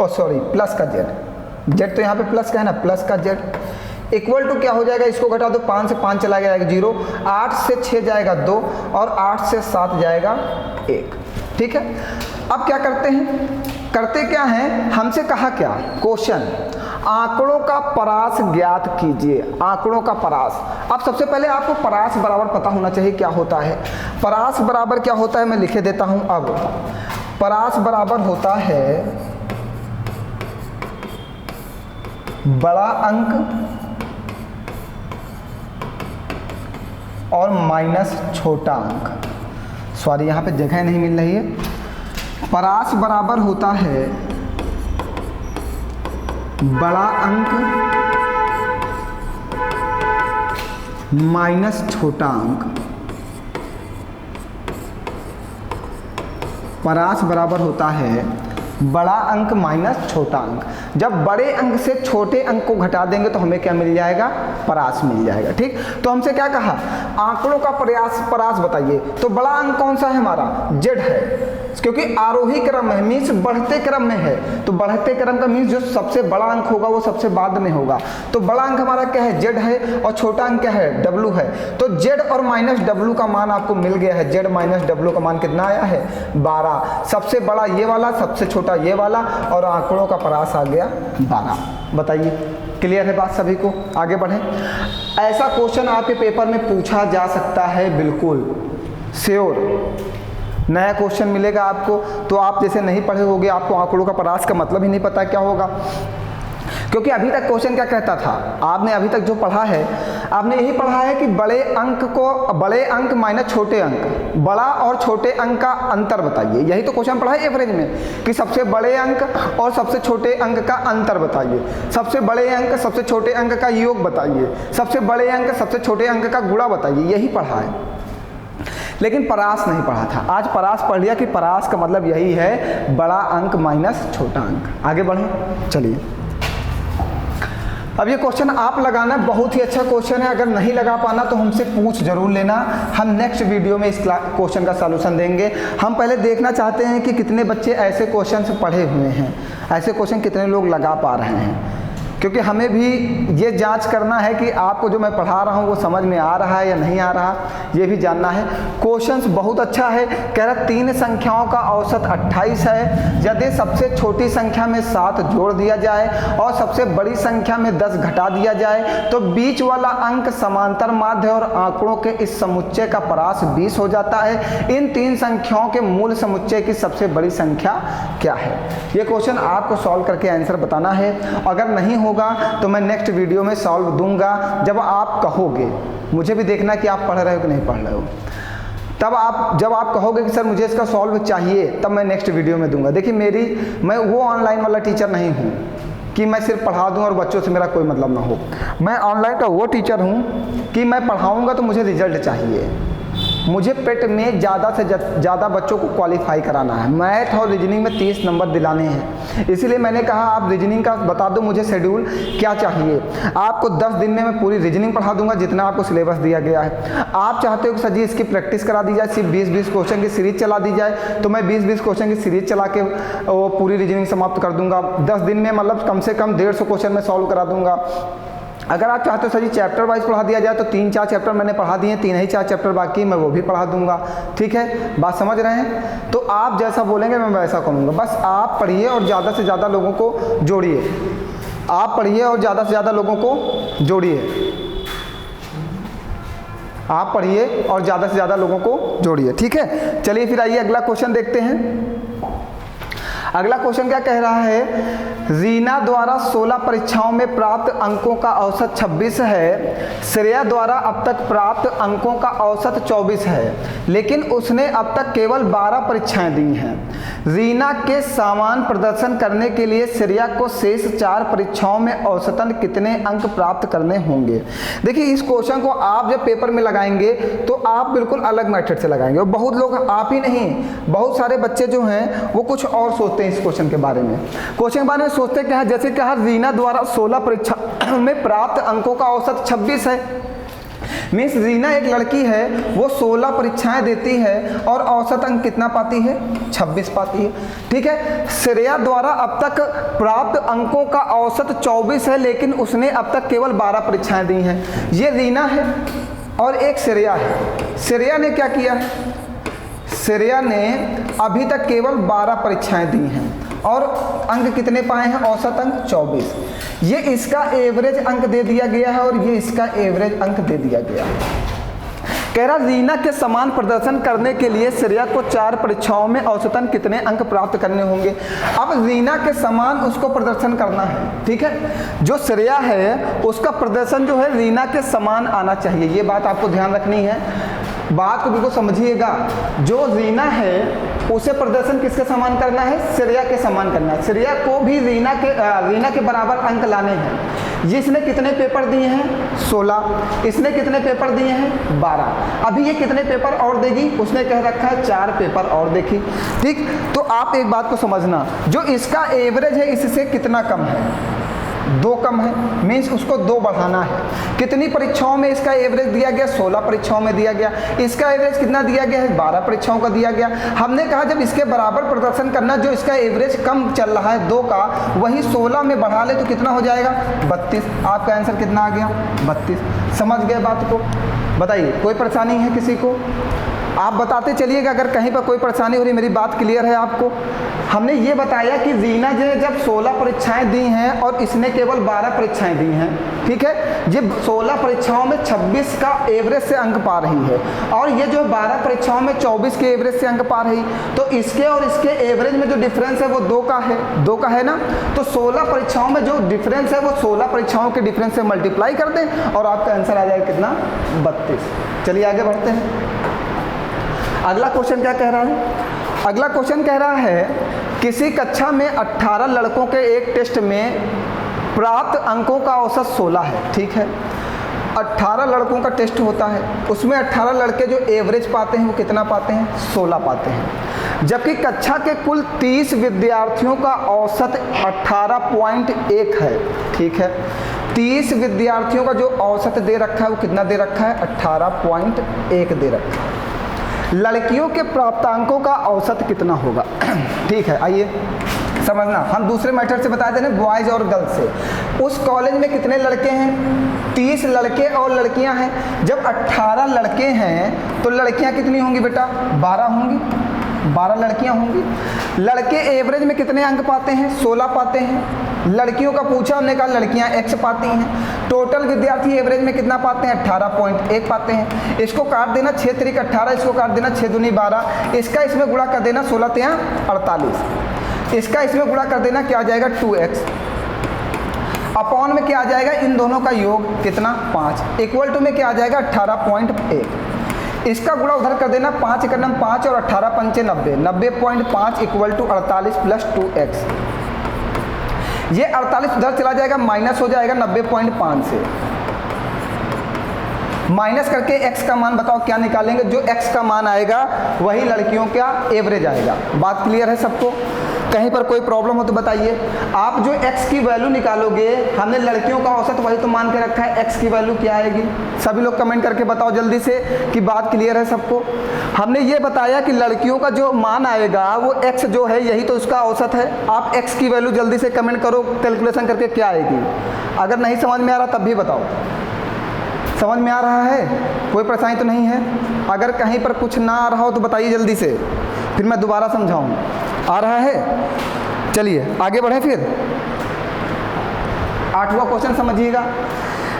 और सॉरी प्लस का z तो यहाँ पे प्लस का है ना, प्लस का z इक्वल टू क्या हो जाएगा? इसको घटा दो, 5 से 5 चला जाएगा 0, 8 से 6 जाएगा 2 और 8 से 7 जाएगा 1, ठीक है। अब क्या करते हैं? करते क्या हैं? हमसे कहा क्या क्वेश्चन, आंकड़ों का परास ज्ञात कीजिए। आंकड़ों का परास। अब सबसे पहले आपको परास बराबर पता होना चाहिए क्या होता है। परास बराबर क्या होता है मैं लिखे देता हूं। अब परास बराबर होता है बड़ा अंक और माइनस छोटा अंक। सॉरी यहाँ पे जगह नहीं मिल रही है। परास बराबर होता है बड़ा अंक माइनस छोटा अंक। परास बराबर होता है बड़ा अंक माइनस छोटा अंक। जब बड़े अंक से छोटे अंक को घटा देंगे तो हमें क्या मिल जाएगा? परास मिल जाएगा, ठीक। तो हमसे क्या कहा? आंकड़ों का परास बताइए। तो बड़ा अंक कौन सा है हमारा? Z है। क्योंकि आरोही क्रम है, मीन्स बढ़ते क्रम में है, तो बढ़ते क्रम का मीन्स जो सबसे बड़ा अंक होगा वो सबसे बाद में होगा। तो बड़ा अंक हमारा क्या है, z है, और छोटा अंक क्या है, w है। तो z और माइनस w का मान आपको मिल गया है। z माइनस w का मान कितना आया है, 12। सबसे बड़ा ये वाला, सबसे छोटा ये वाला, और आंकड़ों का परास आ गया 12। बताइए, क्लियर है बात सभी को? आगे बढ़ें। ऐसा क्वेश्चन आपके पेपर में पूछा जा सकता है, बिल्कुल श्योर नया क्वेश्चन मिलेगा आपको। तो आप जैसे नहीं पढ़े होगे, आपको आंकड़ों का परास का मतलब ही नहीं पता क्या होगा, क्योंकि अभी तक क्वेश्चन क्या कहता था, आपने अभी तक जो पढ़ा है, आपने यही पढ़ा है कि बड़े अंक माइनस छोटे अंक, बड़ा और छोटे अंक का अंतर बताइए। यही तो क्वेश्चन पढ़ा है एवरेज में, कि सबसे बड़े अंक और सबसे छोटे अंक का अंतर बताइए, सबसे बड़े अंक सबसे छोटे अंक का योग बताइए, सबसे बड़े अंक सबसे छोटे अंक का गुणा बताइए। यही पढ़ा है, लेकिन परास नहीं पढ़ा था। आज परास पढ़ लिया कि परास का मतलब यही है, बड़ा अंक माइनस छोटा अंक। आगे बढ़ें, चलिए। अब ये क्वेश्चन आप लगाना, बहुत ही अच्छा क्वेश्चन है। अगर नहीं लगा पाना तो हमसे पूछ जरूर लेना, हम नेक्स्ट वीडियो में इस क्वेश्चन का सॉल्यूशन देंगे। हम पहले देखना चाहते हैं कि कितने बच्चे ऐसे क्वेश्चन पढ़े हुए हैं, ऐसे क्वेश्चन कितने लोग लगा पा रहे हैं, क्योंकि हमें भी ये जांच करना है कि आपको जो मैं पढ़ा रहा हूँ वो समझ में आ रहा है या नहीं आ रहा, ये भी जानना है। क्वेश्चंस बहुत अच्छा है, कह रहा 3 संख्याओं का औसत 28 है। यदि सबसे छोटी संख्या में 7 जोड़ दिया जाए और सबसे बड़ी संख्या में 10 घटा दिया जाए तो बीच वाला अंक समांतर माध्य और आंकड़ों के इस समुच्चय का परास 20 हो जाता है। इन 3 संख्याओं के मूल समुच्चय की सबसे बड़ी संख्या क्या है? ये क्वेश्चन आपको सॉल्व करके आंसर बताना है। अगर नहीं होगा तो मैं नेक्स्ट वीडियो में सॉल्व दूंगा। जब आप कहोगे, मुझे भी देखना कि आप पढ़ रहे हो कि नहीं पढ़ रहे हो, तब जब आप कहोगे कि सर मुझे इसका सॉल्व चाहिए, तब मैं नेक्स्ट वीडियो में दूंगा। देखिए मैं वो ऑनलाइन वाला टीचर नहीं हूँ कि मैं सिर्फ पढ़ा दूं और बच्चों से मेरा कोई मतलब ना हो। मैं ऑनलाइन का वो टीचर हूँ कि मैं पढ़ाऊँगा तो मुझे रिजल्ट चाहिए। मुझे पेट में ज़्यादा से ज़्यादा बच्चों को क्वालिफाई कराना है। मैथ और रीजनिंग में 30 नंबर दिलाने हैं, इसीलिए मैंने कहा आप रीजनिंग का बता दो मुझे शेड्यूल क्या चाहिए। आपको 10 दिन में मैं पूरी रीजनिंग पढ़ा दूंगा जितना आपको सिलेबस दिया गया है। आप चाहते हो कि सर जी इसकी प्रैक्टिस करा दी जाए, सिर्फ 20-20 क्वेश्चन की सीरीज चला दी जाए, तो मैं 20-20 क्वेश्चन की सीरीज चला के वो पूरी रीजनिंग समाप्त कर दूंगा 10 दिन में, मतलब कम से कम 150 क्वेश्चन में सॉल्व करा दूंगा। अगर आप चाहते हो सर जी चैप्टर वाइज पढ़ा दिया जाए तो 3-4 चैप्टर मैंने पढ़ा दिए, 3 ही 4 चैप्टर बाकी मैं वो भी पढ़ा दूंगा। ठीक है, बात समझ रहे हैं? तो आप जैसा बोलेंगे मैं वैसा करूँगा। बस आप पढ़िए और ज़्यादा से ज़्यादा लोगों को जोड़िए। आप पढ़िए और ज़्यादा से ज़्यादा लोगों को जोड़िए। आप पढ़िए और ज़्यादा से ज़्यादा लोगों को जोड़िए। ठीक है, चलिए फिर आइए अगला क्वेश्चन देखते हैं। अगला क्वेश्चन क्या कह रहा है, रीना द्वारा 16 परीक्षाओं में प्राप्त अंकों का औसत 26 है। श्रेया द्वारा अब तक प्राप्त अंकों का औसत 24 है, लेकिन उसने अब तक केवल 12 परीक्षाएं दी हैं। रीना के समान प्रदर्शन करने के लिए श्रेया को शेष 4 परीक्षाओं में औसतन कितने अंक प्राप्त करने होंगे? देखिए, इस क्वेश्चन को आप जब पेपर में लगाएंगे तो आप बिल्कुल अलग मेथड से लगाएंगे, और बहुत लोग, आप ही नहीं, बहुत सारे बच्चे जो हैं वो कुछ और सोचते हैं इस क्वेश्चन के बारे में। क्वेश्चन के बारे में सोचते क्या है, जैसे कहा रीना द्वारा 16 परीक्षा में प्राप्त अंकों का औसत 26 है। मीन्स रीना एक लड़की है, वो 16 परीक्षाएं देती है और औसत अंक कितना पाती है? 26 पाती है। ठीक है, श्रेया द्वारा अब तक प्राप्त अंकों का औसत 24 है, लेकिन उसने अब तक केवल 12 परीक्षाएं दी हैं। ये रीना है और एक श्रेया है। श्रेया ने क्या किया है? श्रेया ने अभी तक केवल 12 परीक्षाएं दी हैं और अंक कितने पाए हैं? औसत अंक 24। ये इसका एवरेज अंक दे दिया गया है और ये इसका एवरेज अंक दे दिया गया है। कह रहा रीना के समान प्रदर्शन करने के लिए श्रेया को 4 परीक्षाओं में औसतन कितने अंक प्राप्त करने होंगे। अब रीना के समान उसको प्रदर्शन करना है। ठीक है, जो श्रेया है उसका प्रदर्शन जो है रीना के समान आना चाहिए। ये बात आपको ध्यान रखनी है, बात को बिल्कुल समझिएगा। जो रीना है उसे प्रदर्शन किसके समान करना है? श्रेया के समान करना है। श्रेया को भी रीना के बराबर अंक लाने हैं। जिसने कितने पेपर दिए हैं? 16। इसने कितने पेपर दिए हैं? 12। अभी ये कितने पेपर और देगी? उसने कह रखा है 4 पेपर और देखी। ठीक, तो आप एक बात को समझना, जो इसका एवरेज है इससे कितना कम है? 2 कम है, मीन्स उसको 2 बढ़ाना है। कितनी परीक्षाओं में इसका एवरेज दिया गया? 16 परीक्षाओं में दिया गया। इसका एवरेज कितना दिया गया है? 12 परीक्षाओं का दिया गया। हमने कहा जब इसके बराबर प्रदर्शन करना, जो इसका एवरेज कम चल रहा है 2 का, वही 16 में बढ़ा ले तो कितना हो जाएगा? 32। आपका आंसर कितना आ गया? 32। समझ गए बात को? बताइए, कोई परेशानी है किसी को? आप बताते चलिएगा अगर कहीं पर कोई परेशानी हो रही। मेरी बात क्लियर है आपको? हमने ये बताया कि रीना ने जब 16 परीक्षाएं दी हैं और इसने केवल 12 परीक्षाएं दी हैं, ठीक है। जब 16 परीक्षाओं में 26 का एवरेज से अंक पा रही है और ये जो 12 परीक्षाओं में 24 के एवरेज से अंक पा रही, तो इसके और इसके एवरेज में जो डिफरेंस है वो 2 का है, 2 का है ना। तो 16 परीक्षाओं में जो डिफरेंस है वो 16 परीक्षाओं के डिफरेंस से मल्टीप्लाई कर दें और आपका आंसर आ जाएगा कितना? 32। चलिए आगे बढ़ते हैं। अगला क्वेश्चन क्या कह रहा है? अगला क्वेश्चन कह रहा है किसी कक्षा में 18 लड़कों के एक टेस्ट में प्राप्त अंकों का औसत 16 है, ठीक है। 18 लड़कों का टेस्ट होता है, उसमें 18 लड़के जो एवरेज पाते हैं वो कितना पाते हैं? 16 पाते हैं। जबकि कक्षा के कुल 30 विद्यार्थियों का औसत 18.1 है, ठीक है। 30 विद्यार्थियों का जो औसत दे रखा है वो कितना दे रखा है? 18.1 दे रखा है। लड़कियों के प्राप्तांकों का औसत कितना होगा? ठीक है, आइए समझना। हम दूसरे मेथड से बताए थे, बॉयज़ और गर्ल्स से। उस कॉलेज में कितने लड़के हैं? 30 लड़के और लड़कियां हैं। जब 18 लड़के हैं तो लड़कियां कितनी होंगी बेटा? 12 होंगी, 12 लड़कियां होंगी। लड़के एवरेज में कितने अंक पाते हैं? 16 पाते हैं। लड़कियों का पूछा हमने कहा लड़कियां X पाती हैं। टोटल विद्यार्थी एवरेज में कितना पाते हैं? 18.1 पाते हैं। इसको काट देना 6 त्रिक 18, इसको काट देना 6 दूनी 12, इसका इसमें गुणा कर देना 16 तिया 48, इसका इसमें गुणा कर देना क्या आ जाएगा? 2x। अपॉन में क्या आ जाएगा? इन दोनों का योग कितना? 5। इक्वल टू में क्या आ जाएगा? 18.1। इसका गुणा उधर कर देना, 5 एक 5 और 18 पंचे 90, 90.5 इक्वल टू 48 प्लस 2x। ये 48 उधर चला जाएगा, माइनस हो जाएगा 90.5 से। माइनस करके x का मान बताओ क्या निकालेंगे? जो x का मान आएगा वही लड़कियों का एवरेज आएगा। बात क्लियर है सबको? कहीं पर कोई प्रॉब्लम हो तो बताइए। आप जो x की वैल्यू निकालोगे, हमने लड़कियों का औसत वही तो मान के रखा है, x की वैल्यू क्या आएगी? सभी लोग कमेंट करके बताओ जल्दी से कि बात क्लियर है सबको। हमने ये बताया कि लड़कियों का जो मान आएगा वो x जो है यही तो उसका औसत है। आप x की वैल्यू जल्दी से कमेंट करो कैलकुलेशन करके क्या आएगी। अगर नहीं समझ में आ रहा तब भी बताओ। समझ में आ रहा है? कोई परेशानी तो नहीं है? अगर कहीं पर कुछ ना आ रहा हो तो बताइए जल्दी से, फिर मैं दोबारा समझाऊँ। आ रहा है? चलिए आगे बढ़ें फिर। 8वां क्वेश्चन समझिएगा।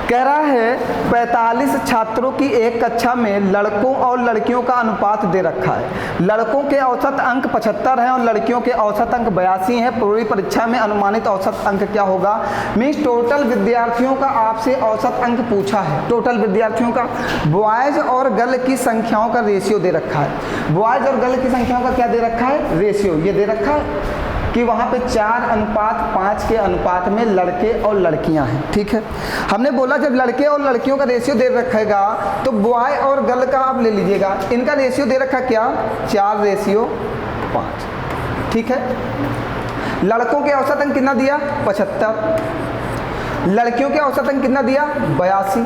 कह रहा है 45 छात्रों की एक कक्षा में लड़कों और लड़कियों का अनुपात दे रखा है। लड़कों के औसत अंक 75 हैं और लड़कियों के औसत अंक 82 हैं। पूरी परीक्षा में अनुमानित औसत अंक क्या होगा? मीन्स टोटल विद्यार्थियों का आपसे औसत अंक पूछा है। टोटल विद्यार्थियों का बॉयज़ और गर्ल की संख्याओं का रेशियो दे रखा है। बॉयज़ और गर्ल की संख्याओं का क्या दे रखा है? रेशियो। ये दे रखा है कि वहाँ पे 4:5 के अनुपात में लड़के और लड़कियाँ हैं, ठीक है। हमने बोला जब लड़के और लड़कियों का रेशियो दे रखेगा तो बॉय और गर्ल का आप ले लीजिएगा। इनका रेशियो दे रखा क्या? 4:5, ठीक है। लड़कों के औसत अंक कितना दिया? 75। लड़कियों के औसत अंक कितना दिया? 82।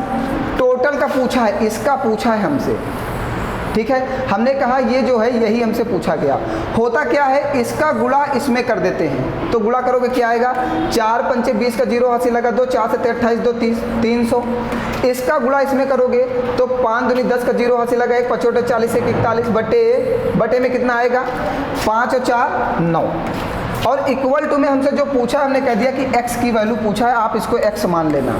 टोटल का पूछा है, इसका पूछा है हमसे, ठीक है। हमने कहा ये जो है यही हमसे पूछा गया। होता क्या है, इसका गुणा इसमें कर देते हैं। तो गुणा करोगे क्या आएगा? 4 पंचे 20 का 0 हासिल लगा 2, 4 से 28 2 30, 300। इसका गुणा इसमें करोगे तो 5 दूनी 10 का 0 हासिल लगा 1 पचोटे 40 1 41 बटे में कितना आएगा? 5 और 4 9। और इक्वल टू में हमसे जो पूछा हमने कह दिया कि x की वैल्यू पूछा है, आप इसको x मान लेना,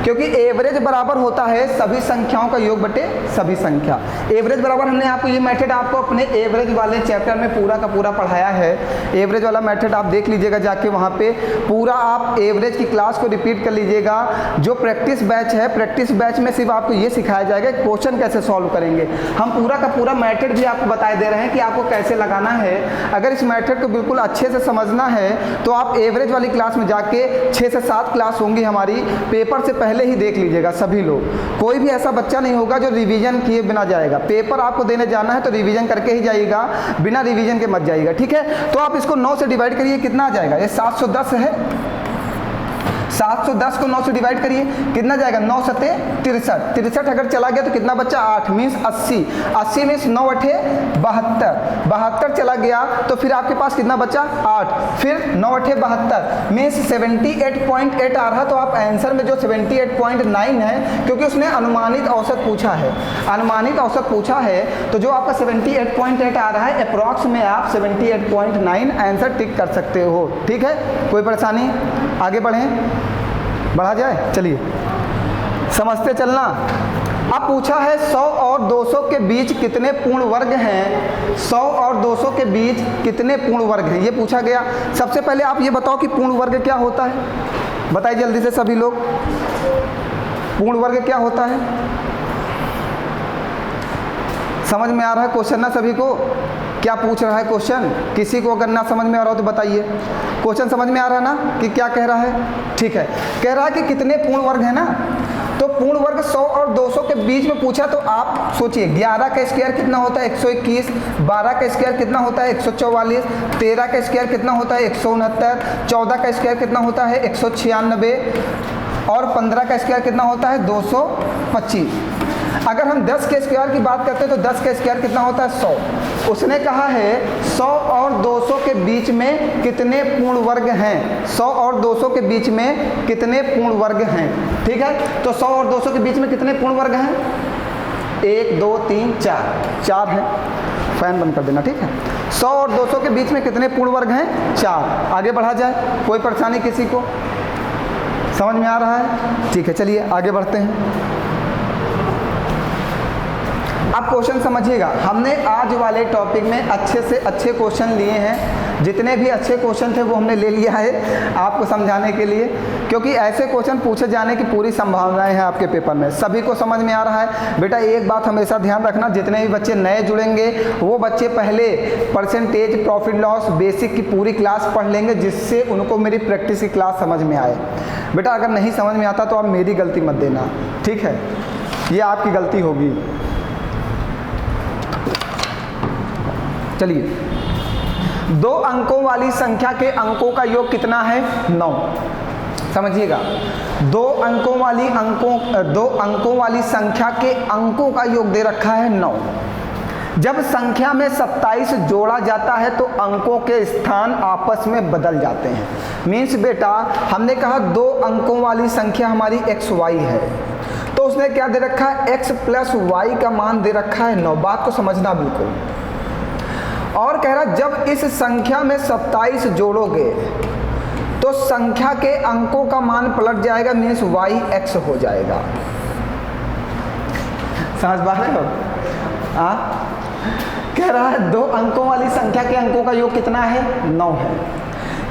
क्योंकि एवरेज बराबर होता है सभी संख्याओं का योग बटे सभी संख्या। एवरेज बराबर हमने आपको ये मेथड आपको अपने एवरेज वाले चैप्टर में पूरा का पूरा पढ़ाया है। एवरेज वाला मेथड आप देख लीजिएगा जाके, वहाँ पे पूरा आप एवरेज की क्लास को रिपीट कर लीजिएगा। जो प्रैक्टिस बैच है, प्रैक्टिस बैच में सिर्फ आपको ये सिखाया जाएगा क्वेश्चन कैसे सॉल्व करेंगे। हम पूरा का पूरा मेथड भी आपको बताए दे रहे हैं कि आपको कैसे लगाना है। अगर इस मेथड को बिल्कुल अच्छे से समझना है तो आप एवरेज वाली क्लास में जाके 6 से 7 क्लास होंगी हमारी, पेपर से पहले ही देख लीजिएगा सभी लोग। कोई भी ऐसा बच्चा नहीं होगा जो रिवीजन किए बिना जाएगा। पेपर आपको देने जाना है तो रिवीजन करके ही जाइएगा, बिना रिवीजन के मत जाइएगा, ठीक है। तो आप इसको 9 से डिवाइड करिए, कितना आ जाएगा? ये 710 है। 710 को 9 से डिवाइड करिए, कितना जाएगा 9 सते 63, 63 अगर चला गया तो कितना बच्चा 8 मीन्स 80, 80 मीन्स 9 अठे 72, 72 चला गया तो फिर आपके पास कितना बचा 8, फिर 9 अठे 72 मीन्स 78.8 आ रहा। तो आप आंसर में जो 78.9 है, क्योंकि उसने अनुमानित औसत पूछा है, अनुमानित औसत पूछा है तो जो आपका 78.8 आ रहा है अप्रॉक्स में आप 78.9 आंसर टिक कर सकते हो। ठीक है, कोई परेशानी? आगे बढ़ें, बढ़ा जाए, चलिए समझते चलना। अब पूछा है 100 और 200 के बीच कितने पूर्ण वर्ग हैं, 100 और 200 के बीच कितने पूर्ण वर्ग हैं, ये पूछा गया। सबसे पहले आप ये बताओ कि पूर्ण वर्ग क्या होता है, बताइए जल्दी से सभी लोग, पूर्ण वर्ग क्या होता है? समझ में आ रहा है क्वेश्चन ना सभी को? क्या पूछ रहा है क्वेश्चन? किसी को अगर ना समझ में आ रहा हो तो बताइए। क्वेश्चन समझ में आ रहा है ना कि क्या कह रहा है? ठीक है, कह रहा है कि कितने पूर्ण वर्ग है ना, तो पूर्ण वर्ग 100 और 200 के बीच में पूछा तो आप सोचिए 11 का स्क्वायर कितना होता है 121, 12 का स्क्वायर कितना होता है 144, 13 का स्क्वायर कितना होता है 169, 14 का स्क्वायर कितना होता है 196 और 15 का स्क्वायर कितना होता है 225। अगर हम 10 के स्क्वायर की बात करते हैं तो 10 का स्क्वायर कितना होता है 100। उसने कहा है 100 और 200 के बीच में कितने पूर्ण वर्ग हैं, 100 और 200 के बीच में कितने पूर्ण वर्ग हैं। ठीक है, तो 100 और 200 के बीच में कितने पूर्ण वर्ग हैं? 1 2 3 4, 4 है। फैन बंद कर देना, ठीक है। 100 और 200 के बीच में कितने पूर्ण वर्ग हैं? 4। आगे बढ़ा जाए, कोई परेशानी किसी को? समझ में आ रहा है? ठीक है, चलिए आगे बढ़ते हैं। अब क्वेश्चन समझिएगा, हमने आज वाले टॉपिक में अच्छे से अच्छे क्वेश्चन लिए हैं, जितने भी अच्छे क्वेश्चन थे वो हमने ले लिया है आपको समझाने के लिए, क्योंकि ऐसे क्वेश्चन पूछे जाने की पूरी संभावनाएं हैं आपके पेपर में। सभी को समझ में आ रहा है? बेटा एक बात हमेशा ध्यान रखना, जितने भी बच्चे नए जुड़ेंगे वो बच्चे पहले परसेंटेज, प्रॉफिट लॉस, बेसिक की पूरी क्लास पढ़ लेंगे, जिससे उनको मेरी प्रैक्टिस की क्लास समझ में आए। बेटा अगर नहीं समझ में आता तो आप मेरी गलती मत देना, ठीक है, ये आपकी गलती होगी। चलिए, 2 अंकों वाली संख्या के अंकों का योग कितना है? 9। समझिएगा, 2 अंकों वाली संख्या के अंकों का योग दे रखा है 9। जब संख्या में 27 जोड़ा जाता है तो अंकों के स्थान आपस में बदल जाते हैं। मीन्स बेटा हमने कहा 2 अंकों वाली संख्या हमारी XY है, तो उसने क्या दे रखा है? X + Y का मान दे रखा है 9। बात को समझना बिल्कुल। और कह रहा जब इस संख्या में 27 जोड़ोगे तो संख्या के अंकों का मान पलट जाएगा, मीन्स YX हो जाएगा। समझ पा रहे हो? कह रहा है 2 अंकों वाली संख्या के अंकों का योग कितना है? 9 है।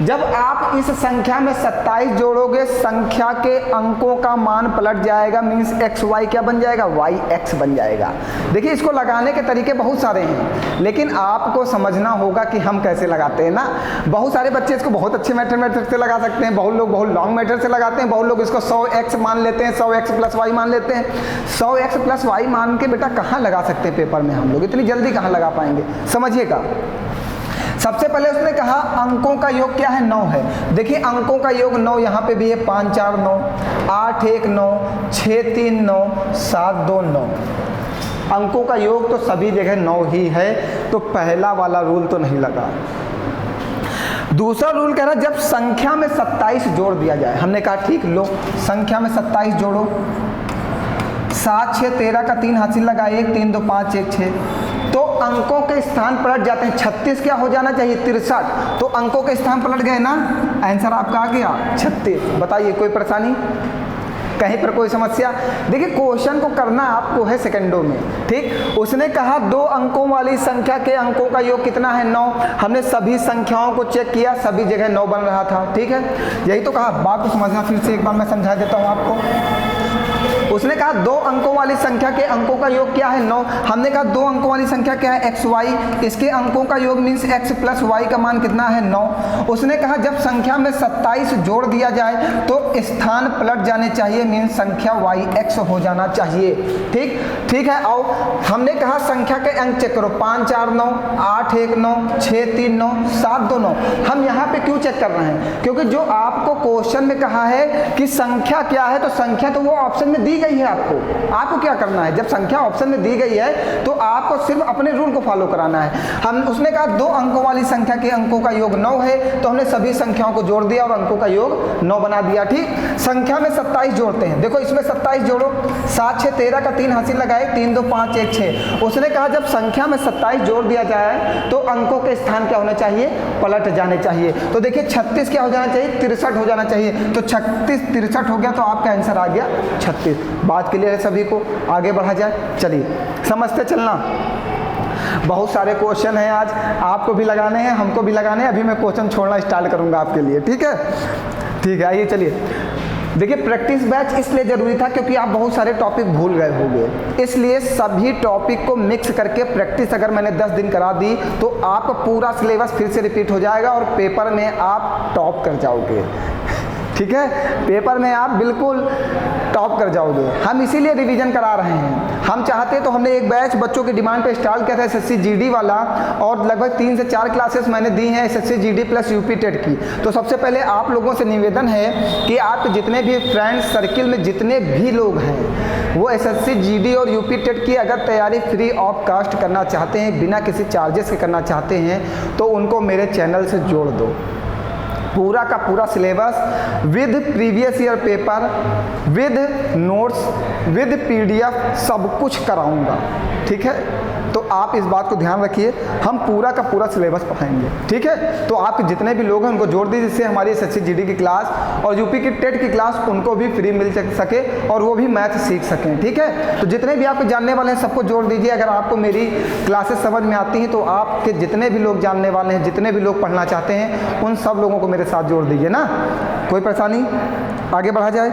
जब आप इस संख्या में 27 जोड़ोगे संख्या के अंकों का मान पलट जाएगा, मीन्स XY क्या बन जाएगा? YX बन जाएगा। देखिए इसको लगाने के तरीके बहुत सारे हैं, लेकिन आपको समझना होगा कि हम कैसे लगाते हैं ना। बहुत सारे बच्चे इसको बहुत अच्छे मेथड से लगा सकते हैं, बहुत लोग बहुत लॉन्ग मेथड से लगाते हैं, बहुत लोग इसको 100x मान लेते हैं, 100x + y मान लेते हैं। 100x + y मान के बेटा कहाँ लगा सकते हैं पेपर में हम लोग, इतनी जल्दी कहाँ लगा पाएंगे? समझिएगा, सबसे पहले उसने कहा अंकों का योग क्या है? 9 है। देखिए अंकों का योग 9 यहाँ पे भी है, 5 4 9, 8 1 9, 6 3 9, 7 2 9। अंकों का योग तो सभी जगह 9 ही है, तो पहला वाला रूल तो नहीं लगा। दूसरा रूल कह रहा है जब संख्या में 27 जोड़ दिया जाए। हमने कहा ठीक, लो संख्या में 27 जोड़ो, 7 6 13 का 3 हासिल लगा, 1 3 2 5 1 6, तो अंकों के स्थान पलट जाते हैं। 36 क्या हो जाना चाहिए? 63, तो अंकों के स्थान पलट गए ना, आंसर आपका आ गया 36। बताइए कोई परेशानी, कहीं पर कोई समस्या? देखिए क्वेश्चन को करना आपको है सेकंडों में, ठीक। उसने कहा 2 अंकों वाली संख्या के अंकों का योग कितना है? 9। हमने सभी संख्याओं को चेक किया, सभी जगह 9 बन रहा था, ठीक है। यही तो कहा, बात को समझना फिर से एक बार मैं समझा देता हूँ आपको। उसने कहा 2 अंकों वाली संख्या के अंकों का योग क्या है 9। हमने कहा 2 अंकों वाली संख्या क्या है xy, इसके अंकों का योग मीन्स x प्लस वाई का मान कितना है 9। उसने कहा जब संख्या में 27 जोड़ दिया जाए तो स्थान पलट जाने चाहिए, मीन्स संख्या yx हो जाना चाहिए। ठीक है। आओ हमने कहा संख्या के अंक चेक करो, 5 4 9, 8 1 9, 6 3 9, 7 2 9। हम यहाँ पे क्यों चेक कर रहे हैं, क्योंकि जो आपको क्वेश्चन में कहा है कि संख्या क्या है, तो संख्या तो वो ऑप्शन में दी गई है। आपको क्या करना है, जब संख्या ऑप्शन में दी गई है तो आपको सिर्फ अपने रूल को फॉलो कराना है। उसने कहा 2 अंकों वाली संख्या के अंकों का योग 9 है, तो हमने सभी संख्याओं को जोड़ दिया और अंकों का योग 9 बना दिया। ठीक, संख्या में 27 जोड़ते हैं। देखो इसमें 27 जोड़ो, 7 6 13 का 3 हासिल लगाए, 3 2 5 1 6। उसने कहा जब संख्या में 27 जोड़ दिया जाए तो अंकों के स्थान क्या होने चाहिए, पलट जाने चाहिए। तो देखिए 36 क्या हो जाना चाहिए, 63 हो जाना चाहिए। तो 36 63 हो गया, तो आपका आंसर आ गया 36। बात क्लियर है सभी को, आगे बढ़ा जाए। चलिए समझते चलना। बहुत सारे क्वेश्चन हैं आज, आपको भी लगाने हैं, हमको भी लगाने हैं। अभी मैं क्वेश्चन छोड़ना स्टार्ट करूंगा आपके लिए। ठीक है, आइए चलिए। देखिए प्रैक्टिस बैच इसलिए ज़रूरी था क्योंकि आप बहुत सारे टॉपिक भूल गए होंगे, इसलिए सभी टॉपिक को मिक्स करके प्रैक्टिस अगर मैंने 10 दिन करा दी तो आपका पूरा सिलेबस फिर से रिपीट हो जाएगा और पेपर में आप टॉप कर जाओगे। ठीक है, पेपर में आप बिल्कुल टॉप कर जाओगे। हम इसीलिए रिवीजन करा रहे हैं। हम चाहते तो हमने एक बैच बच्चों की डिमांड पे स्टार्ट किया था एसएससी जीडी वाला, और लगभग 3 से 4 क्लासेस मैंने दी हैं SSC GD plus UP TET की। तो सबसे पहले आप लोगों से निवेदन है कि आप जितने भी फ्रेंड्स सर्किल में जितने भी लोग हैं वो एसएससी जीडी और यूपी टेट की अगर तैयारी फ्री ऑफ कास्ट करना चाहते हैं, बिना किसी चार्जेस के करना चाहते हैं, तो उनको मेरे चैनल से जोड़ दो। पूरा का पूरा syllabus with previous year paper, with notes, with PDF सब कुछ कराऊंगा। ठीक है, तो आप इस बात को ध्यान रखिए, हम पूरा का पूरा सिलेबस पढ़ाएंगे। ठीक है, तो आप जितने भी लोग हैं उनको जोड़ दीजिए, जिससे हमारी एसएससी जीडी की क्लास और यूपी की टेट की क्लास उनको भी फ्री मिल सके और वो भी मैथ सीख सकें। ठीक है, तो जितने भी आपको जानने वाले हैं सबको जोड़ दीजिए। अगर आपको मेरी क्लासेस समझ में आती हैं तो आपके जितने भी लोग जानने वाले हैं, जितने भी लोग पढ़ना चाहते हैं, उन सब लोगों को मेरे साथ जोड़ दीजिए ना। कोई परेशानी, आगे बढ़ा जाए।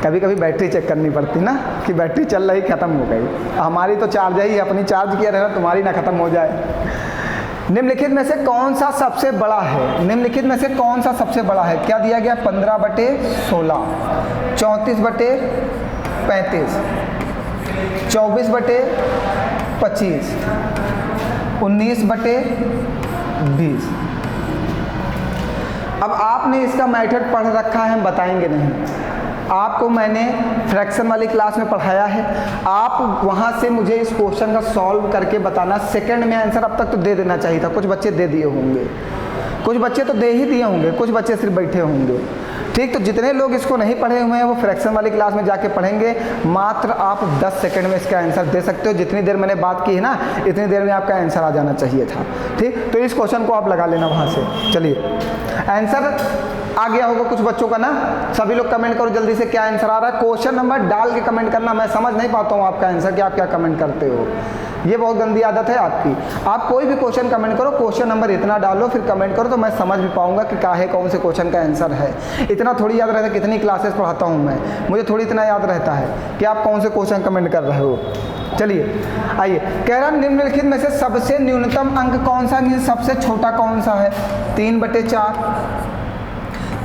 कभी कभी बैटरी चेक करनी पड़ती ना कि बैटरी चल रही, ख़त्म हो गई। हमारी तो चार्ज ही अपनी चार्ज किया रहना, तुम्हारी ना ख़त्म हो जाए। निम्नलिखित में से कौन सा सबसे बड़ा है, निम्नलिखित में से कौन सा सबसे बड़ा है? क्या दिया गया, 15/16, 34/35, 24/25, 19/20। अब आपने इसका मेथड पढ़ रखा है, हम बताएंगे नहीं। आपको मैंने फ्रैक्शन वाली क्लास में पढ़ाया है, आप वहाँ से मुझे इस क्वेश्चन का सॉल्व करके बताना। सेकंड में आंसर अब तक तो दे देना चाहिए था, कुछ बच्चे दे दिए होंगे, कुछ बच्चे तो दे ही दिए होंगे, कुछ बच्चे सिर्फ बैठे होंगे। ठीक, तो जितने लोग इसको नहीं पढ़े हुए हैं वो फ्रैक्शन वाली क्लास में जाके पढ़ेंगे। मात्र आप 10 सेकंड में इसका आंसर दे सकते हो। जितनी देर मैंने बात की है ना, इतनी देर में आपका आंसर आ जाना चाहिए था। ठीक, तो इस क्वेश्चन को आप लगा लेना वहाँ से। चलिए, आंसर आ गया होगा कुछ बच्चों का ना, सभी लोग कमेंट करो जल्दी से क्या आंसर आ रहा है। क्वेश्चन नंबर डाल के कमेंट करना, मैं समझ नहीं पाता हूँ आपका आंसर कि आप क्या कमेंट करते हो। ये बहुत गंदी आदत है आपकी। आप कोई भी क्वेश्चन कमेंट करो, क्वेश्चन नंबर इतना डालो फिर कमेंट करो, तो मैं समझ भी पाऊंगा कि काहे कौन से क्वेश्चन का आंसर है। इतना थोड़ी याद रहता है, कितनी क्लासेस पढ़ाता हूँ मैं, मुझे थोड़ी इतना याद रहता है कि आप कौन से क्वेश्चन कमेंट कर रहे हो। चलिए आइए, कह रहा निम्नलिखित में से सबसे न्यूनतम अंक कौन सा, मीन्स सबसे छोटा कौन सा है? 3/4,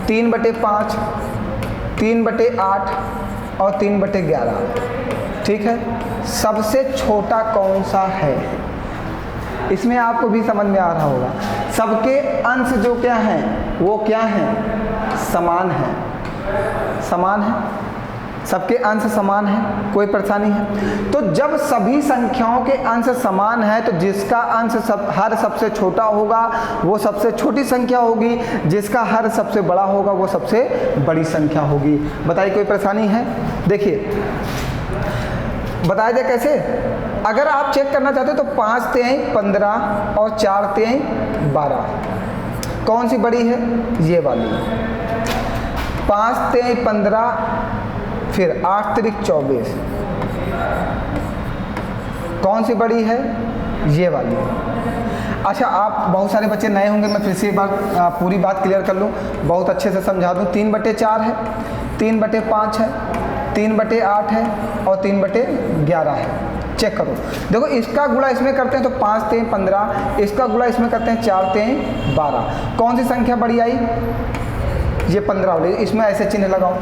3/5, 3/8 और 3/11। ठीक है, सबसे छोटा कौन सा है? इसमें आपको भी समझ में आ रहा होगा। सबके अंश जो क्या हैं वो क्या हैं, समान है, समान है, सबके अंश समान है। कोई परेशानी है? तो जब सभी संख्याओं के अंश समान है तो जिसका अंश हर सबसे छोटा होगा वो सबसे छोटी संख्या होगी, जिसका हर सबसे बड़ा होगा वो सबसे बड़ी संख्या होगी। बताइए कोई परेशानी है? देखिए बताया जाए कैसे। अगर आप चेक करना चाहते हो तो 5 3 15 और 4 3 12, कौन सी बड़ी है? ये वाली। 5 3 15, फिर 8 3 24, कौन सी बड़ी है? ये वाली। अच्छा, आप बहुत सारे बच्चे नए होंगे, मैं फिर से एक बार पूरी बात क्लियर कर लूँ, बहुत अच्छे से समझा दूँ। 3/4 है, 3/5 है, 3/8 है और 3/11 है। चेक करो, देखो इसका गुणा इसमें करते हैं तो 5 3 15, इसका गुणा इसमें करते हैं 4 3 12। कौन सी संख्या बड़ी आई? ये 15 वाली, इसमें ऐसे चिन्ह लगाओ।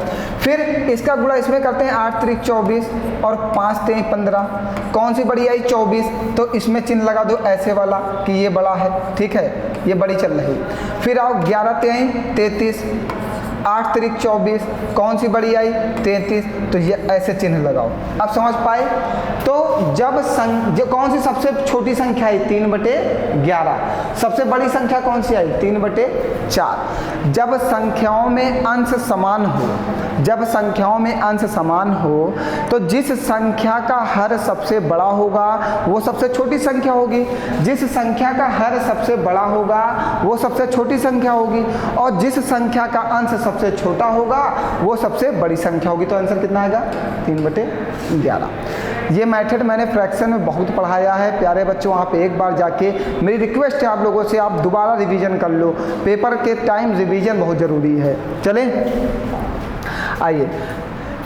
फिर इसका गुणा इसमें करते हैं 8 3 24 और 5 3 15। कौन सी बड़ी आई? 24, तो इसमें चिन्ह लगा दो ऐसे वाला कि ये बड़ा है, ठीक है, ये बड़ी चल रही। फिर आओ 11 3 33, 8 3 24, कौन सी बड़ी आई? 33, तो ये ऐसे चिन्ह लगाओ। अब समझ पाए? तो जब कौन सी सबसे छोटी संख्या आई? 3/11। सबसे बड़ी संख्या कौन सी आई? 3/4। जब संख्याओं में अंश समान हो, जब संख्याओं में अंश समान हो तो जिस संख्या का हर सबसे बड़ा होगा वो सबसे छोटी संख्या होगी, जिस संख्या का हर सबसे बड़ा होगा वो सबसे छोटी संख्या होगी, और जिस संख्या का अंश सबसे छोटा होगा वो सबसे बड़ी संख्या होगी। तो आंसर कितना आएगा? 3/11। ये मेथड मैंने फ्रैक्शन में बहुत पढ़ाया है प्यारे बच्चों, वहाँ पे एक बार जाके मेरी रिक्वेस्ट है आप लोगों से, आप दोबारा रिवीजन कर लो, पेपर के टाइम रिवीजन बहुत ज़रूरी है। चलें, आइए,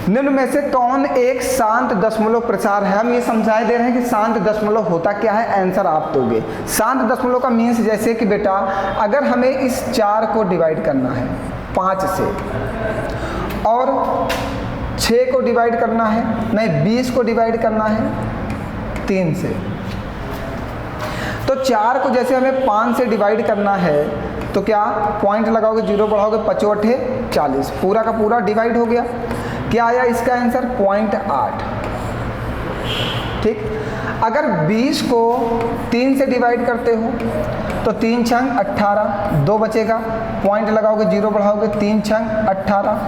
निम्न में से कौन एक शांत दशमलव प्रसार है? हम ये समझाए दे रहे हैं कि शांत दशमलव होता क्या है, आंसर आप दोगे। शांत दशमलव का मीन्स जैसे कि बेटा अगर हमें इस 4 को डिवाइड करना है 5 से और 6 को डिवाइड करना है, नहीं 20 को डिवाइड करना है 3 से, तो 4 को जैसे हमें 5 से डिवाइड करना है तो क्या पॉइंट लगाओगे, 0 बढ़ाओगे, 5 8 40, पूरा का पूरा डिवाइड हो गया। क्या आया इसका आंसर? 0.8। ठीक, अगर 20 को 3 से डिवाइड करते हो तो 3 छंग 18, 2 बचेगा, पॉइंट लगाओगे, 0 बढ़ाओगे, 3 छंग 18,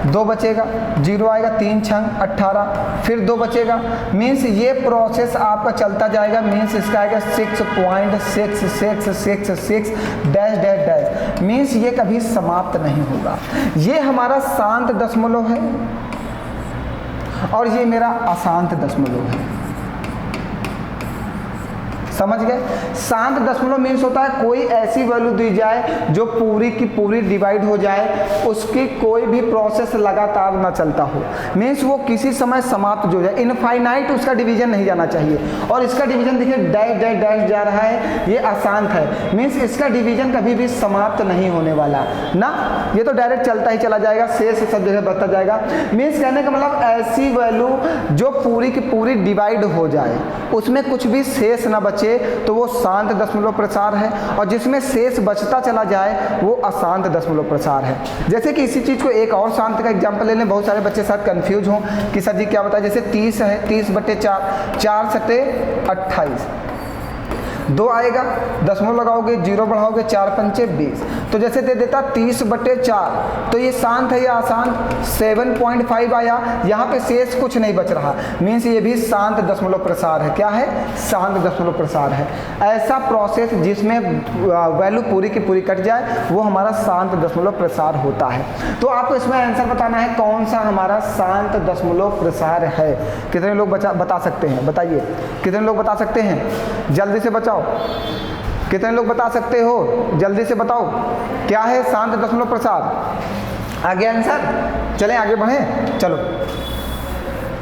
2 बचेगा, 0 आएगा, 3 छंग 18, फिर 2 बचेगा। मीन्स ये प्रोसेस आपका चलता जाएगा। मीन्स इसका आएगा 6.66666 डैश डैश डैश। मीन्स ये कभी समाप्त नहीं होगा। ये हमारा शांत दशमलव है और ये मेरा अशांत दशमलव है। समझ गए? शांत दशमलव मीन्स होता है कोई ऐसी वैल्यू दी जाए जो पूरी की पूरी डिवाइड हो जाए, उसकी कोई भी प्रोसेस लगातार ना चलता हो। मीन्स वो किसी समय समाप्त हो जाए, इनफाइनाइट उसका डिवीजन नहीं जाना चाहिए। और इसका डिवीजन देखिए डैश डैश डैश जा रहा है, ये अशांत है। मीन्स इसका डिवीजन कभी भी समाप्त नहीं होने वाला ना, ये तो डायरेक्ट चलता ही चला जाएगा, शेष सब जगह बढ़ता जाएगा। मीन्स कहने का मतलब ऐसी वैल्यू जो पूरी की पूरी डिवाइड हो जाए, उसमें कुछ भी शेष ना बचे तो वो शांत दशमलव प्रसार है, और जिसमें शेष बचता चला जाए वो अशांत दशमलव प्रसार है। जैसे कि इसी चीज़ को एक और शांत का एग्जांपल ले लें। बहुत सारे बच्चे साथ कंफ्यूज हों कि सर जी क्या बताया, जैसे 30 है, 30/4, 4 सटे 28, 2 आएगा, दशमलव लगाओगे, 0 बढ़ाओगे, 4 पंचे 20, तो जैसे दे देता 30/4, तो ये शांत है या अशांत? 7.5 आया, यहाँ पे शेष कुछ नहीं बच रहा, मीन्स ये भी शांत दशमलव प्रसार है। क्या है? शांत दशमलव प्रसार है। ऐसा प्रोसेस जिसमें वैल्यू पूरी की पूरी कट जाए वो हमारा शांत दशमलव प्रसार होता है। तो आपको इसमें आंसर बताना है कौन सा हमारा शांत दशमलव प्रसार है। कितने लोग बता सकते हैं? बताइए, कितने लोग बता सकते हैं? जल्दी से बचाओ, कितने लोग बता सकते हो? जल्दी से बताओ, क्या है शांत दशमलव प्रसार? आ गया आंसर? चलें आगे बढ़ें, चलो।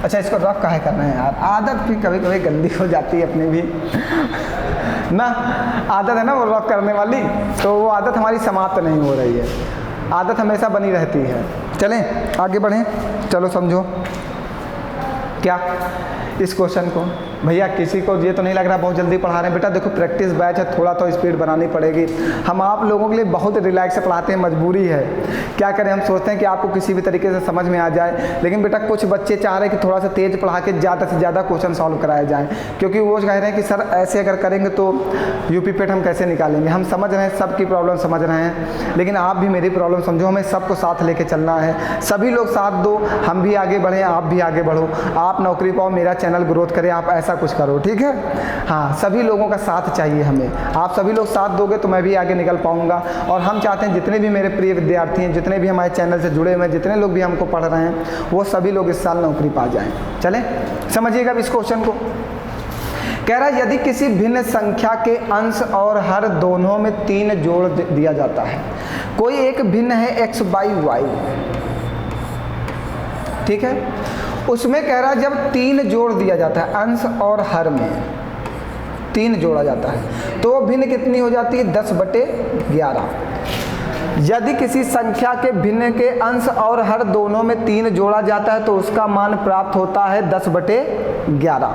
अच्छा, इसको रफ काहे करना है यार, आदत भी कभी कभी गंदी हो जाती है अपनी भी ना, आदत है ना वो रफ करने वाली, तो वो आदत हमारी समाप्त नहीं हो रही है, आदत हमेशा बनी रहती है। चलें आगे बढ़ें, चलो समझो क्या इस क्वेश्चन को। भैया किसी को ये तो नहीं लग रहा बहुत जल्दी पढ़ा रहे हैं? बेटा देखो प्रैक्टिस बैच है, थोड़ा तो स्पीड बनानी पड़ेगी। हम आप लोगों के लिए बहुत रिलैक्स से पढ़ाते हैं, मजबूरी है, क्या करें। हम सोचते हैं कि आपको किसी भी तरीके से समझ में आ जाए, लेकिन बेटा कुछ बच्चे चाह रहे हैं कि थोड़ा सा तेज़ पढ़ा के ज़्यादा से ज़्यादा क्वेश्चन सॉल्व कराया जाए, क्योंकि वो कह रहे हैं कि सर ऐसे अगर करेंगे तो यूपी पेट हम कैसे निकालेंगे। हम समझ रहे हैं, सबकी प्रॉब्लम समझ रहे हैं, लेकिन आप भी मेरी प्रॉब्लम समझो, हमें सबको साथ लेके चलना है। सभी लोग साथ दो, हम भी आगे बढ़ें, आप भी आगे बढ़ो, आप नौकरी पाओ, मेरा चैनल ग्रोथ करे, आप ऐसा कुछ करो, ठीक है। हाँ, सभी लोगों का साथ चाहिए हमें, आप सभी लोग साथ दोगे तो मैं भी आगे निकल पाऊंगा। और हम चाहते हैं जितने भी मेरे प्रिय विद्यार्थी हैं, जितने भी हमारे चैनल से जुड़े हुए हैं, जितने लोग भी हमको पढ़ रहे हैं, वो सभी लोग इस साल नौकरी पा जाएं। चलें समझिएगा इस क्वेश्चन को। कह रहा है यदि किसी भिन्न संख्या के अंश और हर दोनों में 3 जोड़ दिया जाता है, कोई एक भिन्न है x/y, ठीक है, उसमें कह रहा है जब 3 जोड़ दिया जाता है, अंश और हर में 3 जोड़ा जाता है तो भिन्न कितनी हो जाती है? 10/11। यदि किसी संख्या के भिन्न के अंश और हर दोनों में 3 जोड़ा जाता है तो उसका मान प्राप्त होता है 10/11।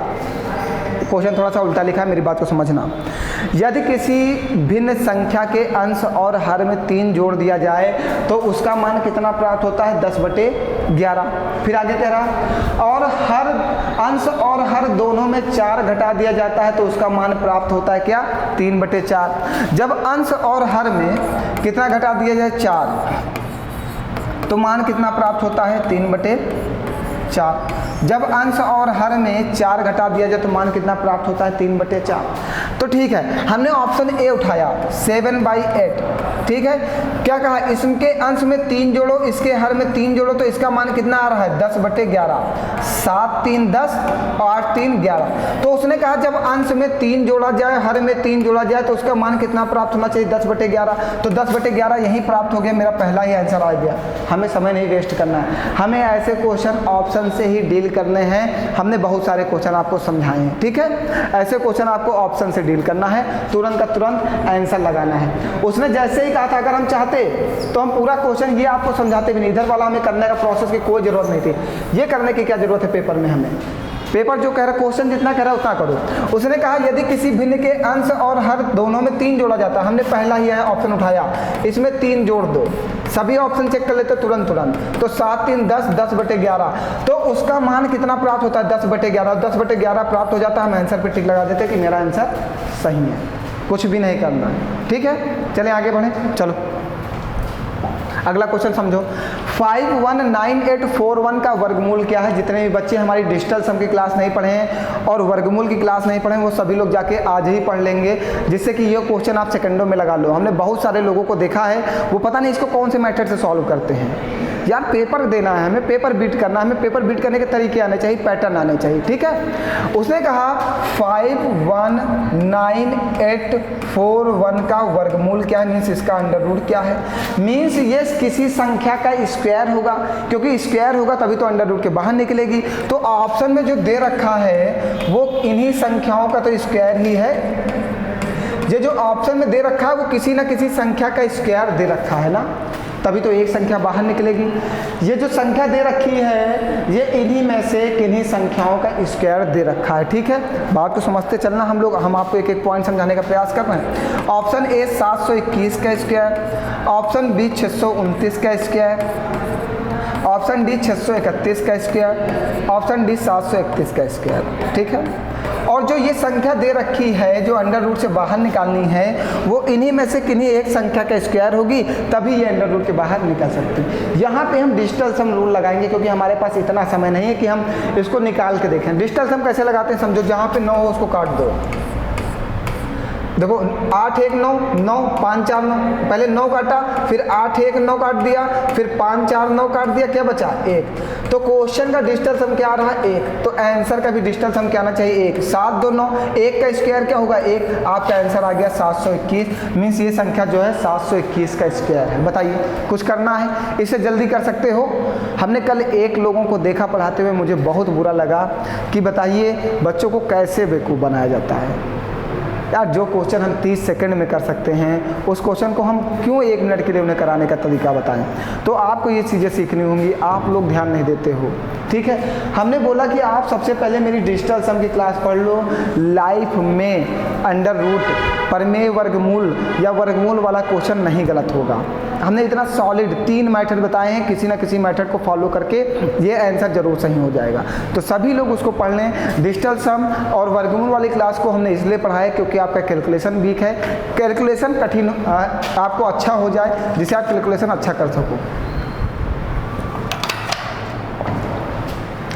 क्वेश्चन थोड़ा सा उल्टा लिखा है, मेरी बात को समझना। यदि किसी भिन्न संख्या के अंश और हर में 3 जोड़ दिया जाए तो उसका मान कितना प्राप्त होता है? 10/11। फिर आगे कह रहा और हर अंश और हर दोनों में 4 घटा दिया जाता है तो उसका मान प्राप्त होता है क्या? 3/4। जब अंश और हर में कितना घटा दिया जाए? 4, तो मान कितना प्राप्त होता है? 3/4। जब अंश और हर में 4 घटा दिया जाए तो मान कितना प्राप्त होता है? 3/4। तो ठीक है, हमने ऑप्शन ए उठाया 7/8। ठीक है, क्या कहा? इसके अंश में 3 जोड़ो, इसके हर में 3 जोड़ो, तो इसका मान कितना आ रहा है? 10/11। 7 3 10, 8 3 11। तो उसने कहा जब अंश में 3 जोड़ा जाए, हर में 3 जोड़ा जाए तो उसका मान कितना प्राप्त होना चाहिए? 10/11। तो 10/11 यही प्राप्त हो गया, मेरा पहला ही आंसर आ गया। हमें समय नहीं वेस्ट करना है, हमें ऐसे क्वेश्चन ऑप्शन से ही डील करने हैं। हमने बहुत सारे क्वेश्चन आपको समझाए हैं, ठीक है। ऐसे क्वेश्चन आपको ऑप्शन से डील करना है, तुरंत का तुरंत आंसर लगाना है। उसने जैसे ही कहा था अगर हम चाहते तो हम पूरा क्वेश्चन ये आपको समझाते भी नहीं, इधर वाला हमें करने का प्रोसेस की कोई ज़रूरत नहीं थी। ये करने की क्या ज़रूरत है पेपर में? हमें पेपर जो कह रहा है क्वेश्चन जितना कह रहा है उतना करो। उसने कहा यदि किसी भिन्न के अंश और हर दोनों में 3 जोड़ा जाता है, हमने पहला ही है ऑप्शन उठाया, इसमें 3 जोड़ दो। सभी ऑप्शन चेक कर लेते तुरंत तो 7 3 10, 10/11। तो उसका मान कितना प्राप्त होता है? 10/11। 10/11 प्राप्त हो जाता है, हम आंसर पे टिक लगा देते कि मेरा आंसर सही है, कुछ भी नहीं करना है, ठीक है। चलें आगे बढ़ें, चलो अगला क्वेश्चन समझो। 519,841 का वर्गमूल क्या है? जितने भी बच्चे हमारी डिजिटल सम की क्लास नहीं पढ़े हैं और वर्गमूल की क्लास नहीं पढ़े हैं वो सभी लोग जाके आज ही पढ़ लेंगे, जिससे कि ये क्वेश्चन आप सेकंडों में लगा लो। हमने बहुत सारे लोगों को देखा है वो पता नहीं इसको कौन से मेथड से सॉल्व करते हैं। यार पेपर देना है हमें, पेपर बीट करना है हमें, पेपर बीट करने के तरीके आने चाहिए, पैटर्न आने चाहिए, ठीक है। उसने कहा 519,841 का वर्गमूल क्या है? मीन्स इसका अंडर रूट क्या है? मीन्स ये किसी संख्या का स्क्वायर होगा, क्योंकि स्क्वायर होगा तभी तो अंडर रूट के बाहर निकलेगी। तो ऑप्शन में जो दे रखा है वो इन्हीं संख्याओं का तो स्क्वायर ही है। ये जो ऑप्शन में दे रखा है वो किसी ना किसी संख्या का स्क्वायर दे रखा है ना, तभी तो एक संख्या बाहर निकलेगी। ये जो संख्या दे रखी है ये इन्हीं में से किन्हीं संख्याओं का स्क्वायर दे रखा है, ठीक है। बात को समझते चलना, हम आपको एक एक पॉइंट समझाने का प्रयास कर रहे हैं। ऑप्शन ए 721 का स्क्वायर, ऑप्शन बी 629 का स्क्वायर, ऑप्शन डी 631 का स्क्वायर, ऑप्शन डी 731 का स्क्वायर, ठीक है। और जो ये संख्या दे रखी है जो अंडर रूट से बाहर निकालनी है वो इन्हीं में से किन्हीं एक संख्या का स्क्वायर होगी, तभी ये अंडर रूट के बाहर निकल सकती है। यहाँ पे हम डिजिटल सम रूल लगाएंगे क्योंकि हमारे पास इतना समय नहीं है कि हम इसको निकाल के देखें। डिजिटल सम कैसे लगाते हैं समझो, जहाँ पे 9 हो उसको काट दो। देखो 8 1 9 9 5 4 9, पहले 9 काटा, फिर 8 1 9 काट दिया, फिर 5 4 9 काट दिया, क्या बचा? 1। तो क्वेश्चन का डिजिटल सम क्या आ रहा है? 1। तो आंसर का भी डिजिटल सम क्या आना चाहिए? 1। 7 2 9, 1 का स्क्वायर क्या होगा? 1। आपका आंसर आ गया 721। मीन्स ये संख्या जो है 721 का स्क्वायर है। बताइए कुछ करना है, इसे जल्दी कर सकते हो। हमने कल एक लोगों को देखा पढ़ाते हुए, मुझे बहुत बुरा लगा कि बताइए बच्चों को कैसे बेवकूफ़ बनाया जाता है। यार जो क्वेश्चन हम 30 सेकंड में कर सकते हैं उस क्वेश्चन को हम क्यों 1 मिनट के लिए उन्हें कराने का तरीका बताएं। तो आपको ये चीज़ें सीखनी होंगी, आप लोग ध्यान नहीं देते हो, ठीक है। हमने बोला कि आप सबसे पहले मेरी डिजिटल सम की क्लास पढ़ लो। लाइफ में अंडर रूट, प्रमेय, वर्गमूल या वर्गमूल वाला क्वेश्चन नहीं गलत होगा। हमने इतना सॉलिड 3 मेथड बताए हैं, किसी ना किसी मेथड को फॉलो करके ये आंसर जरूर सही हो जाएगा। तो सभी लोग उसको पढ़ लें। डिजिटल सम और वर्गमूल वाली क्लास को हमने इसलिए पढ़ाया क्योंकि आपका कैलकुलेशन वीक है, कैलकुलेशन कठिन आपको अच्छा हो जाए जिससे आप कैलकुलेशन अच्छा कर सको।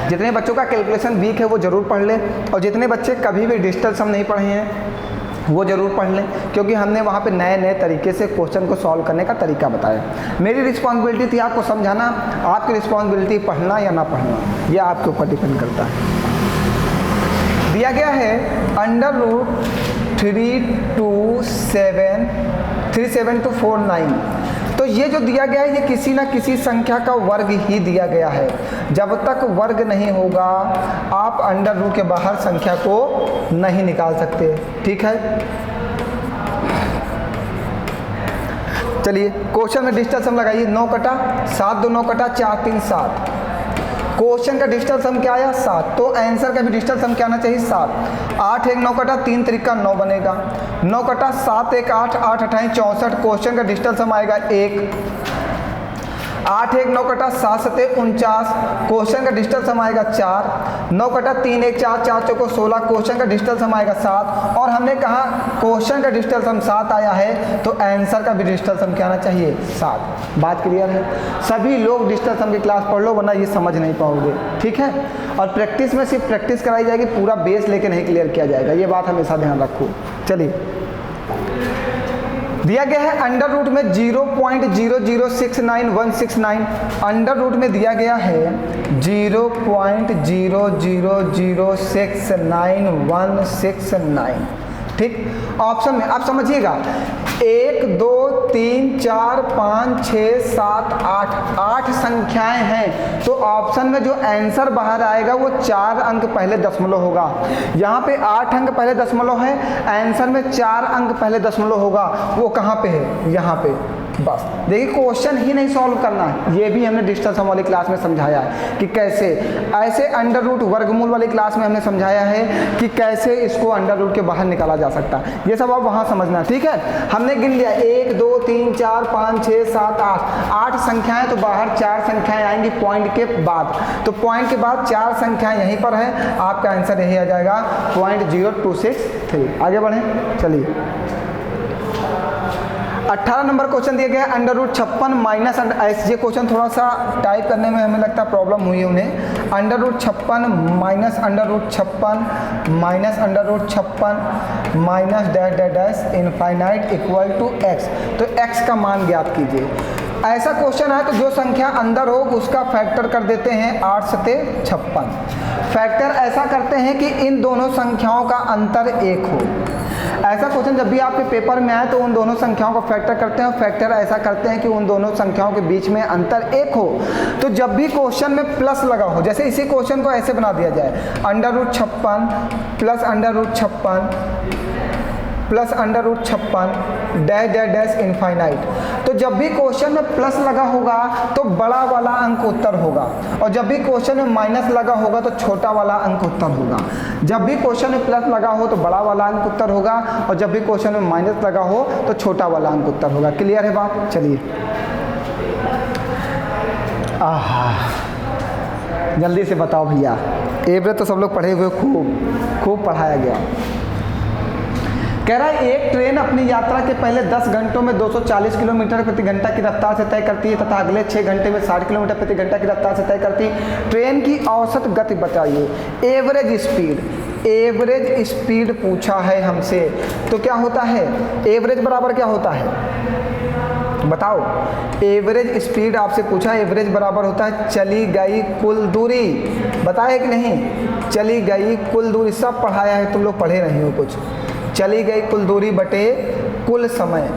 जितने बच्चों का कैलकुलेशन वीक है वो ज़रूर पढ़ लें, और जितने बच्चे कभी भी डिजिटल सम नहीं पढ़े हैं वो ज़रूर पढ़ लें, क्योंकि हमने वहाँ पे नए नए तरीके से क्वेश्चन को सॉल्व करने का तरीका बताया। मेरी रिस्पॉन्सिबिलिटी थी आपको समझाना, आपकी रिस्पॉन्सिबिलिटी पढ़ना या ना पढ़ना, ये आपके ऊपर डिपेंड करता है। दिया गया है अंडर रूट 327 249। तो तो ये जो दिया गया है ये किसी ना किसी संख्या का वर्ग ही दिया गया है। जब तक वर्ग नहीं होगा आप अंडर रूट के बाहर संख्या को नहीं निकाल सकते। ठीक है, चलिए क्वेश्चन में डिजिटल सम लगाइए। 9 कटा 7, 2 9 कटा 4 3 7। क्वेश्चन का डिजिटल सम क्या आया 7, तो आंसर का भी डिजिटल सम क्या आना चाहिए 7। 8 1 9 कटा 3 त्रिका 9 बनेगा। 9 कटा 7 1 8, 8 अठाई 64। क्वेश्चन का डिजिटल सम आएगा 1। 8 1 9 कटा 7 7 49। क्वेश्चन का डिजिटल सम आएगा 4। 9 कटा 3 1 4, 4 चौको 16। क्वेश्चन का डिजिटल सम आएगा 7। और हमने कहा क्वेश्चन का डिजिटल सम 7 आया है तो आंसर का भी डिजिटल सम क्या आना चाहिए 7। बात क्लियर है? सभी लोग डिजिटल सम की क्लास पढ़ लो वरना ये समझ नहीं पाओगे। ठीक है, और प्रैक्टिस में सिर्फ प्रैक्टिस कराई जाएगी, पूरा बेस लेके नहीं क्लियर किया जाएगा, ये बात हमेशा ध्यान रखो। चलिए दिया गया है अंडर रूट में 0.0069169। अंडर रूट में दिया गया है 0.000699169। ठीक, ऑप्शन में आप समझिएगा 1 2 3 4 5 6 7 8 संख्याएं हैं, तो ऑप्शन में जो आंसर बाहर आएगा वो 4 अंक पहले दशमलव होगा। यहाँ पे 8 अंक पहले दशमलव है, आंसर में 4 अंक पहले दशमलव होगा। वो कहाँ पे है? यहाँ पे। बस देखिए क्वेश्चन ही नहीं सॉल्व करना है, ये भी हमने डिजिटल सम वाली क्लास में समझाया है कि कैसे। ऐसे अंडर रूट वर्गमूल वाली क्लास में हमने समझाया है कि कैसे इसको अंडर रूट के बाहर निकाला जा सकता है। ये सब आप वहाँ समझना है। ठीक है, हमने गिन लिया 1 2 3 4 5 6 7 8 संख्याएं, तो बाहर 4 संख्याएं आएंगी पॉइंट के बाद। तो पॉइंट के बाद 4 संख्याएं यहीं पर है, आपका आंसर यही आ जाएगा 0.0263। आगे बढ़ें, चलिए 18 नंबर क्वेश्चन दिया गया अंडर रूट 56 माइनस ये क्वेश्चन थोड़ा सा टाइप करने में हमें लगता है प्रॉब्लम हुई उन्हें। Under root 56 minus under root 56 minus under root 56 minus dash dash dash infinite equal to x. तो एक्स का मान ज्ञात कीजिए। ऐसा क्वेश्चन है तो जो संख्या अंदर हो उसका फैक्टर कर देते हैं 8 सते 56। फैक्टर ऐसा करते हैं कि इन दोनों संख्याओं का अंतर 1 हो। ऐसा क्वेश्चन जब भी आपके पेपर में आए तो उन दोनों संख्याओं को फैक्टर करते हैं, और फैक्टर ऐसा करते हैं कि उन दोनों संख्याओं के बीच में अंतर 1 हो। तो जब भी क्वेश्चन में प्लस लगा हो, जैसे इसी क्वेश्चन को ऐसे बना दिया जाए under root 56 plus under root 56 plus under root 56 dash dash dash infinite. तो जब भी क्वेश्चन में प्लस लगा होगा तो बड़ा वाला अंक उत्तर होगा, और जब भी क्वेश्चन में माइनस लगा होगा तो छोटा वाला अंक उत्तर होगा। जब भी क्वेश्चन में प्लस लगा हो तो बड़ा वाला अंक उत्तर होगा, और जब भी क्वेश्चन में माइनस लगा हो तो छोटा वाला अंक उत्तर होगा। क्लियर है बात? चलिए जल्दी से बताओ भैया। एवरेज तो सब लोग पढ़े हुए, खूब पढ़ाया गया। कह रहा है एक ट्रेन अपनी यात्रा के पहले 10 घंटों में 240 किलोमीटर प्रति घंटा की रफ्तार से तय करती है तथा अगले 6 घंटे में 60 किलोमीटर प्रति घंटा की रफ्तार से तय करती है। ट्रेन की औसत गति बताइए। एवरेज स्पीड पूछा है हमसे, तो क्या होता है एवरेज बराबर क्या होता है बताओ। एवरेज स्पीड आपसे पूछा, एवरेज बराबर होता है चली गई कुल दूरी। बताया कि नहीं? चली गई कुल दूरी, सब पढ़ाया है, तुम लोग पढ़े नहीं हो कुछ। चली गई कुल दूरी बटे कुल समय।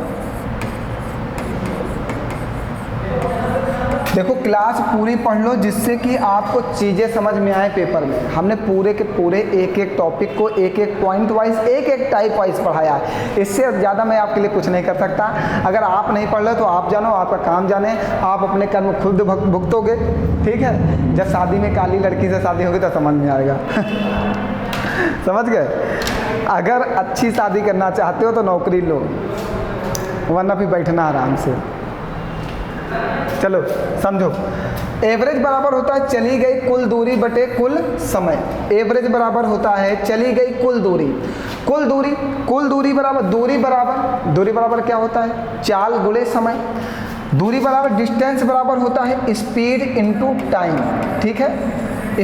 देखो क्लास पूरी पढ़ लो जिससे कि आपको चीज़ें समझ में आए पेपर में। हमने पूरे के पूरे एक एक टॉपिक को एक एक पॉइंट वाइज एक एक टाइप वाइज पढ़ाया है। इससे ज़्यादा मैं आपके लिए कुछ नहीं कर सकता। अगर आप नहीं पढ़ रहे तो आप जानो, आपका काम जाने, आप अपने कर्म खुद भुगतोगे। ठीक है, जब शादी में काली लड़की से शादी होगी तो समझ में आएगा। समझ गए? अगर अच्छी शादी करना चाहते हो तो नौकरी लो, वरना फिर बैठना आराम से। चलो समझो, एवरेज बराबर होता है चली गई कुल दूरी बटे कुल समय। एवरेज बराबर होता है चली गई कुल दूरी। कुल दूरी बराबर दूरी बराबर क्या होता है? चाल गुणे समय। दूरी बराबर डिस्टेंस बराबर होता है स्पीड इनटू टाइम। ठीक है,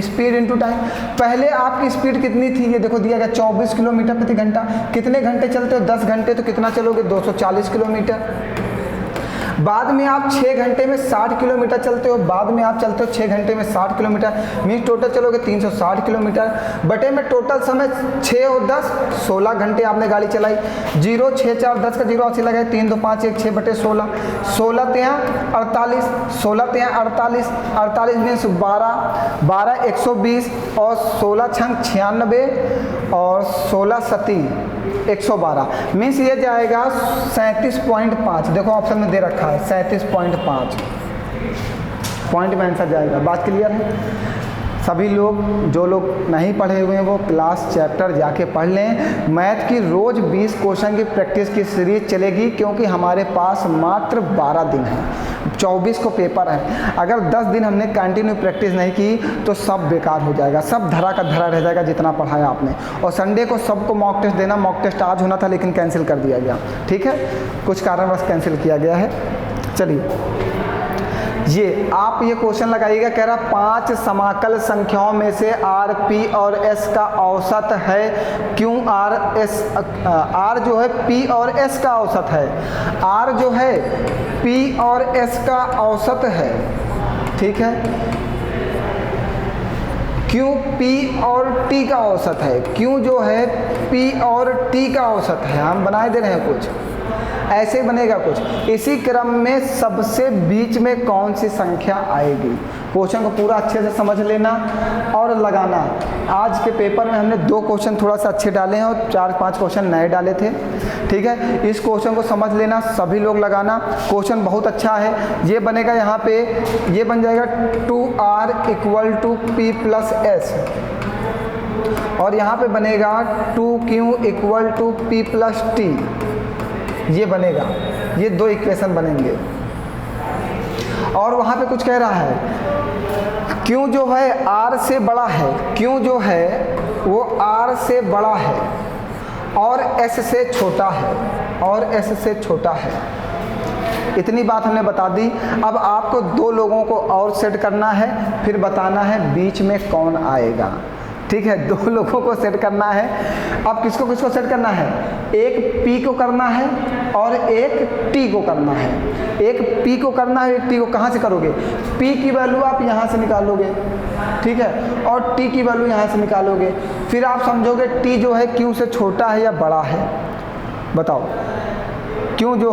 स्पीड इनटू टाइम। पहले आपकी स्पीड कितनी थी ये देखो दिया गया 24 किलोमीटर प्रति घंटा। कितने घंटे चलते हो? 10 घंटे, तो कितना चलोगे? 240 किलोमीटर। बाद में आप 6 घंटे में 60 किलोमीटर चलते हो, बाद में आप चलते हो 6 घंटे में 60 किलोमीटर, मीन्स टोटल चलोगे 360 किलोमीटर, बटे में टोटल समय 6 और 10 16 घंटे आपने गाड़ी चलाई। 0 6 4 10 का 0 80 लगाए, 3 2 5 1 6 बटे 16, 16 तिया 48, 16 तिया 48, 48 मीन्स 12, 12 120 और 16 छंग 96 और 16 सती 112, मीन्स ये जाएगा 37.5। देखो ऑप्शन में दे रखा है 37.5 पॉइंट में आंसर जाएगा। बात क्लियर है? सभी लोग जो लोग नहीं पढ़े हुए हैं वो क्लास चैप्टर जाके पढ़ लें। मैथ की रोज़ 20 क्वेश्चन की प्रैक्टिस की सीरीज चलेगी, क्योंकि हमारे पास मात्र 12 दिन है, 24 को पेपर है। अगर 10 दिन हमने कंटिन्यू प्रैक्टिस नहीं की तो सब बेकार हो जाएगा, सब धरा का धरा रह जाएगा जितना पढ़ाया आपने। और संडे को सबको मॉक टेस्ट देना, मॉक टेस्ट आज होना था लेकिन कैंसिल कर दिया गया, ठीक है, कुछ कारणवश कैंसिल किया गया है। चलिए ये आप ये क्वेश्चन लगाइएगा, कह रहा 5 समाकल संख्याओं में से आर पी और एस का औसत है, क्यों आर जो है पी और एस का औसत है, आर जो है पी और एस का औसत है, ठीक है, क्यों पी और टी का औसत है, क्यों जो है पी और टी का औसत है, हम बनाए दे रहे हैं कुछ ऐसे बनेगा कुछ। इसी क्रम में सबसे बीच में कौन सी संख्या आएगी। क्वेश्चन को पूरा अच्छे से समझ लेना और लगाना। आज के पेपर में हमने 2 क्वेश्चन थोड़ा सा अच्छे डाले हैं और 4-5 क्वेश्चन नए डाले थे, ठीक है। इस क्वेश्चन को समझ लेना, सभी लोग लगाना। क्वेश्चन बहुत अच्छा है। ये बनेगा यहाँ पे, ये बन जाएगा 2r = p + s, और यहाँ पे बनेगा 2q = p + t, ये बनेगा, ये 2 इक्वेशन बनेंगे। और वहाँ पे कुछ कह रहा है, क्यों जो है r से बड़ा है, क्यों जो है वो r से बड़ा है और s से छोटा है, और s से छोटा है। इतनी बात हमने बता दी। अब आपको 2 लोगों को और सेट करना है, फिर बताना है बीच में कौन आएगा, ठीक है। 2 लोगों को सेट करना है। अब किसको किसको सेट करना है, एक P को करना है और एक T को करना है। एक P को करना है, एक T को। कहाँ से करोगे, P की वैल्यू आप यहाँ से निकालोगे, ठीक है, और T की वैल्यू यहाँ से निकालोगे। फिर आप समझोगे T जो है Q से छोटा है या बड़ा है, बताओ। क्यों जो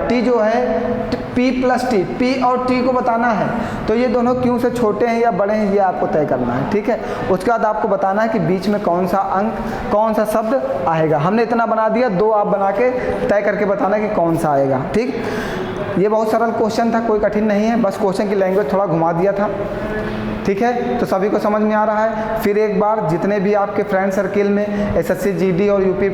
T जो है P + T, P और T को बताना है, तो ये दोनों क्यों से छोटे हैं या बड़े हैं, ये आपको तय करना है, ठीक है। उसके बाद आपको बताना है कि बीच में कौन सा अंक, कौन सा शब्द आएगा। हमने इतना बना दिया, 2 आप बना के तय करके बताना कि कौन सा आएगा, ठीक। ये बहुत सरल क्वेश्चन था, कोई कठिन नहीं है, बस क्वेश्चन की लैंग्वेज थोड़ा घुमा दिया था, ठीक है। तो सभी को समझ में आ रहा है। फिर एक बार जितने भी आपके फ्रेंड सर्किल में एसएससी जीडी और यूपी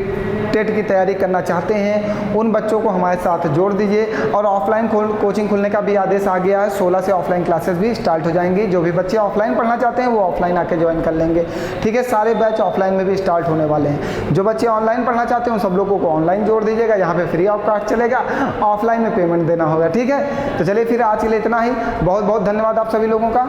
टेट की तैयारी करना चाहते हैं, उन बच्चों को हमारे साथ जोड़ दीजिए। और ऑफलाइन कोचिंग खुलने का भी आदेश आ गया है, 16 से ऑफलाइन क्लासेस भी स्टार्ट हो जाएंगी। जो भी बच्चे ऑफलाइन पढ़ना चाहते हैं वो ऑफलाइन आके ज्वाइन कर लेंगे, ठीक है। सारे बैच ऑफलाइन में भी स्टार्ट होने वाले हैं। जो बच्चे ऑनलाइन पढ़ना चाहते हैं उन सब लोगों को ऑनलाइन जोड़ दीजिएगा, यहाँ पे फ्री ऑफ कॉस्ट चलेगा, ऑफलाइन में पेमेंट देना होगा, ठीक है। तो चलिए फिर आज के लिए इतना ही। बहुत बहुत धन्यवाद आप सभी लोगों का।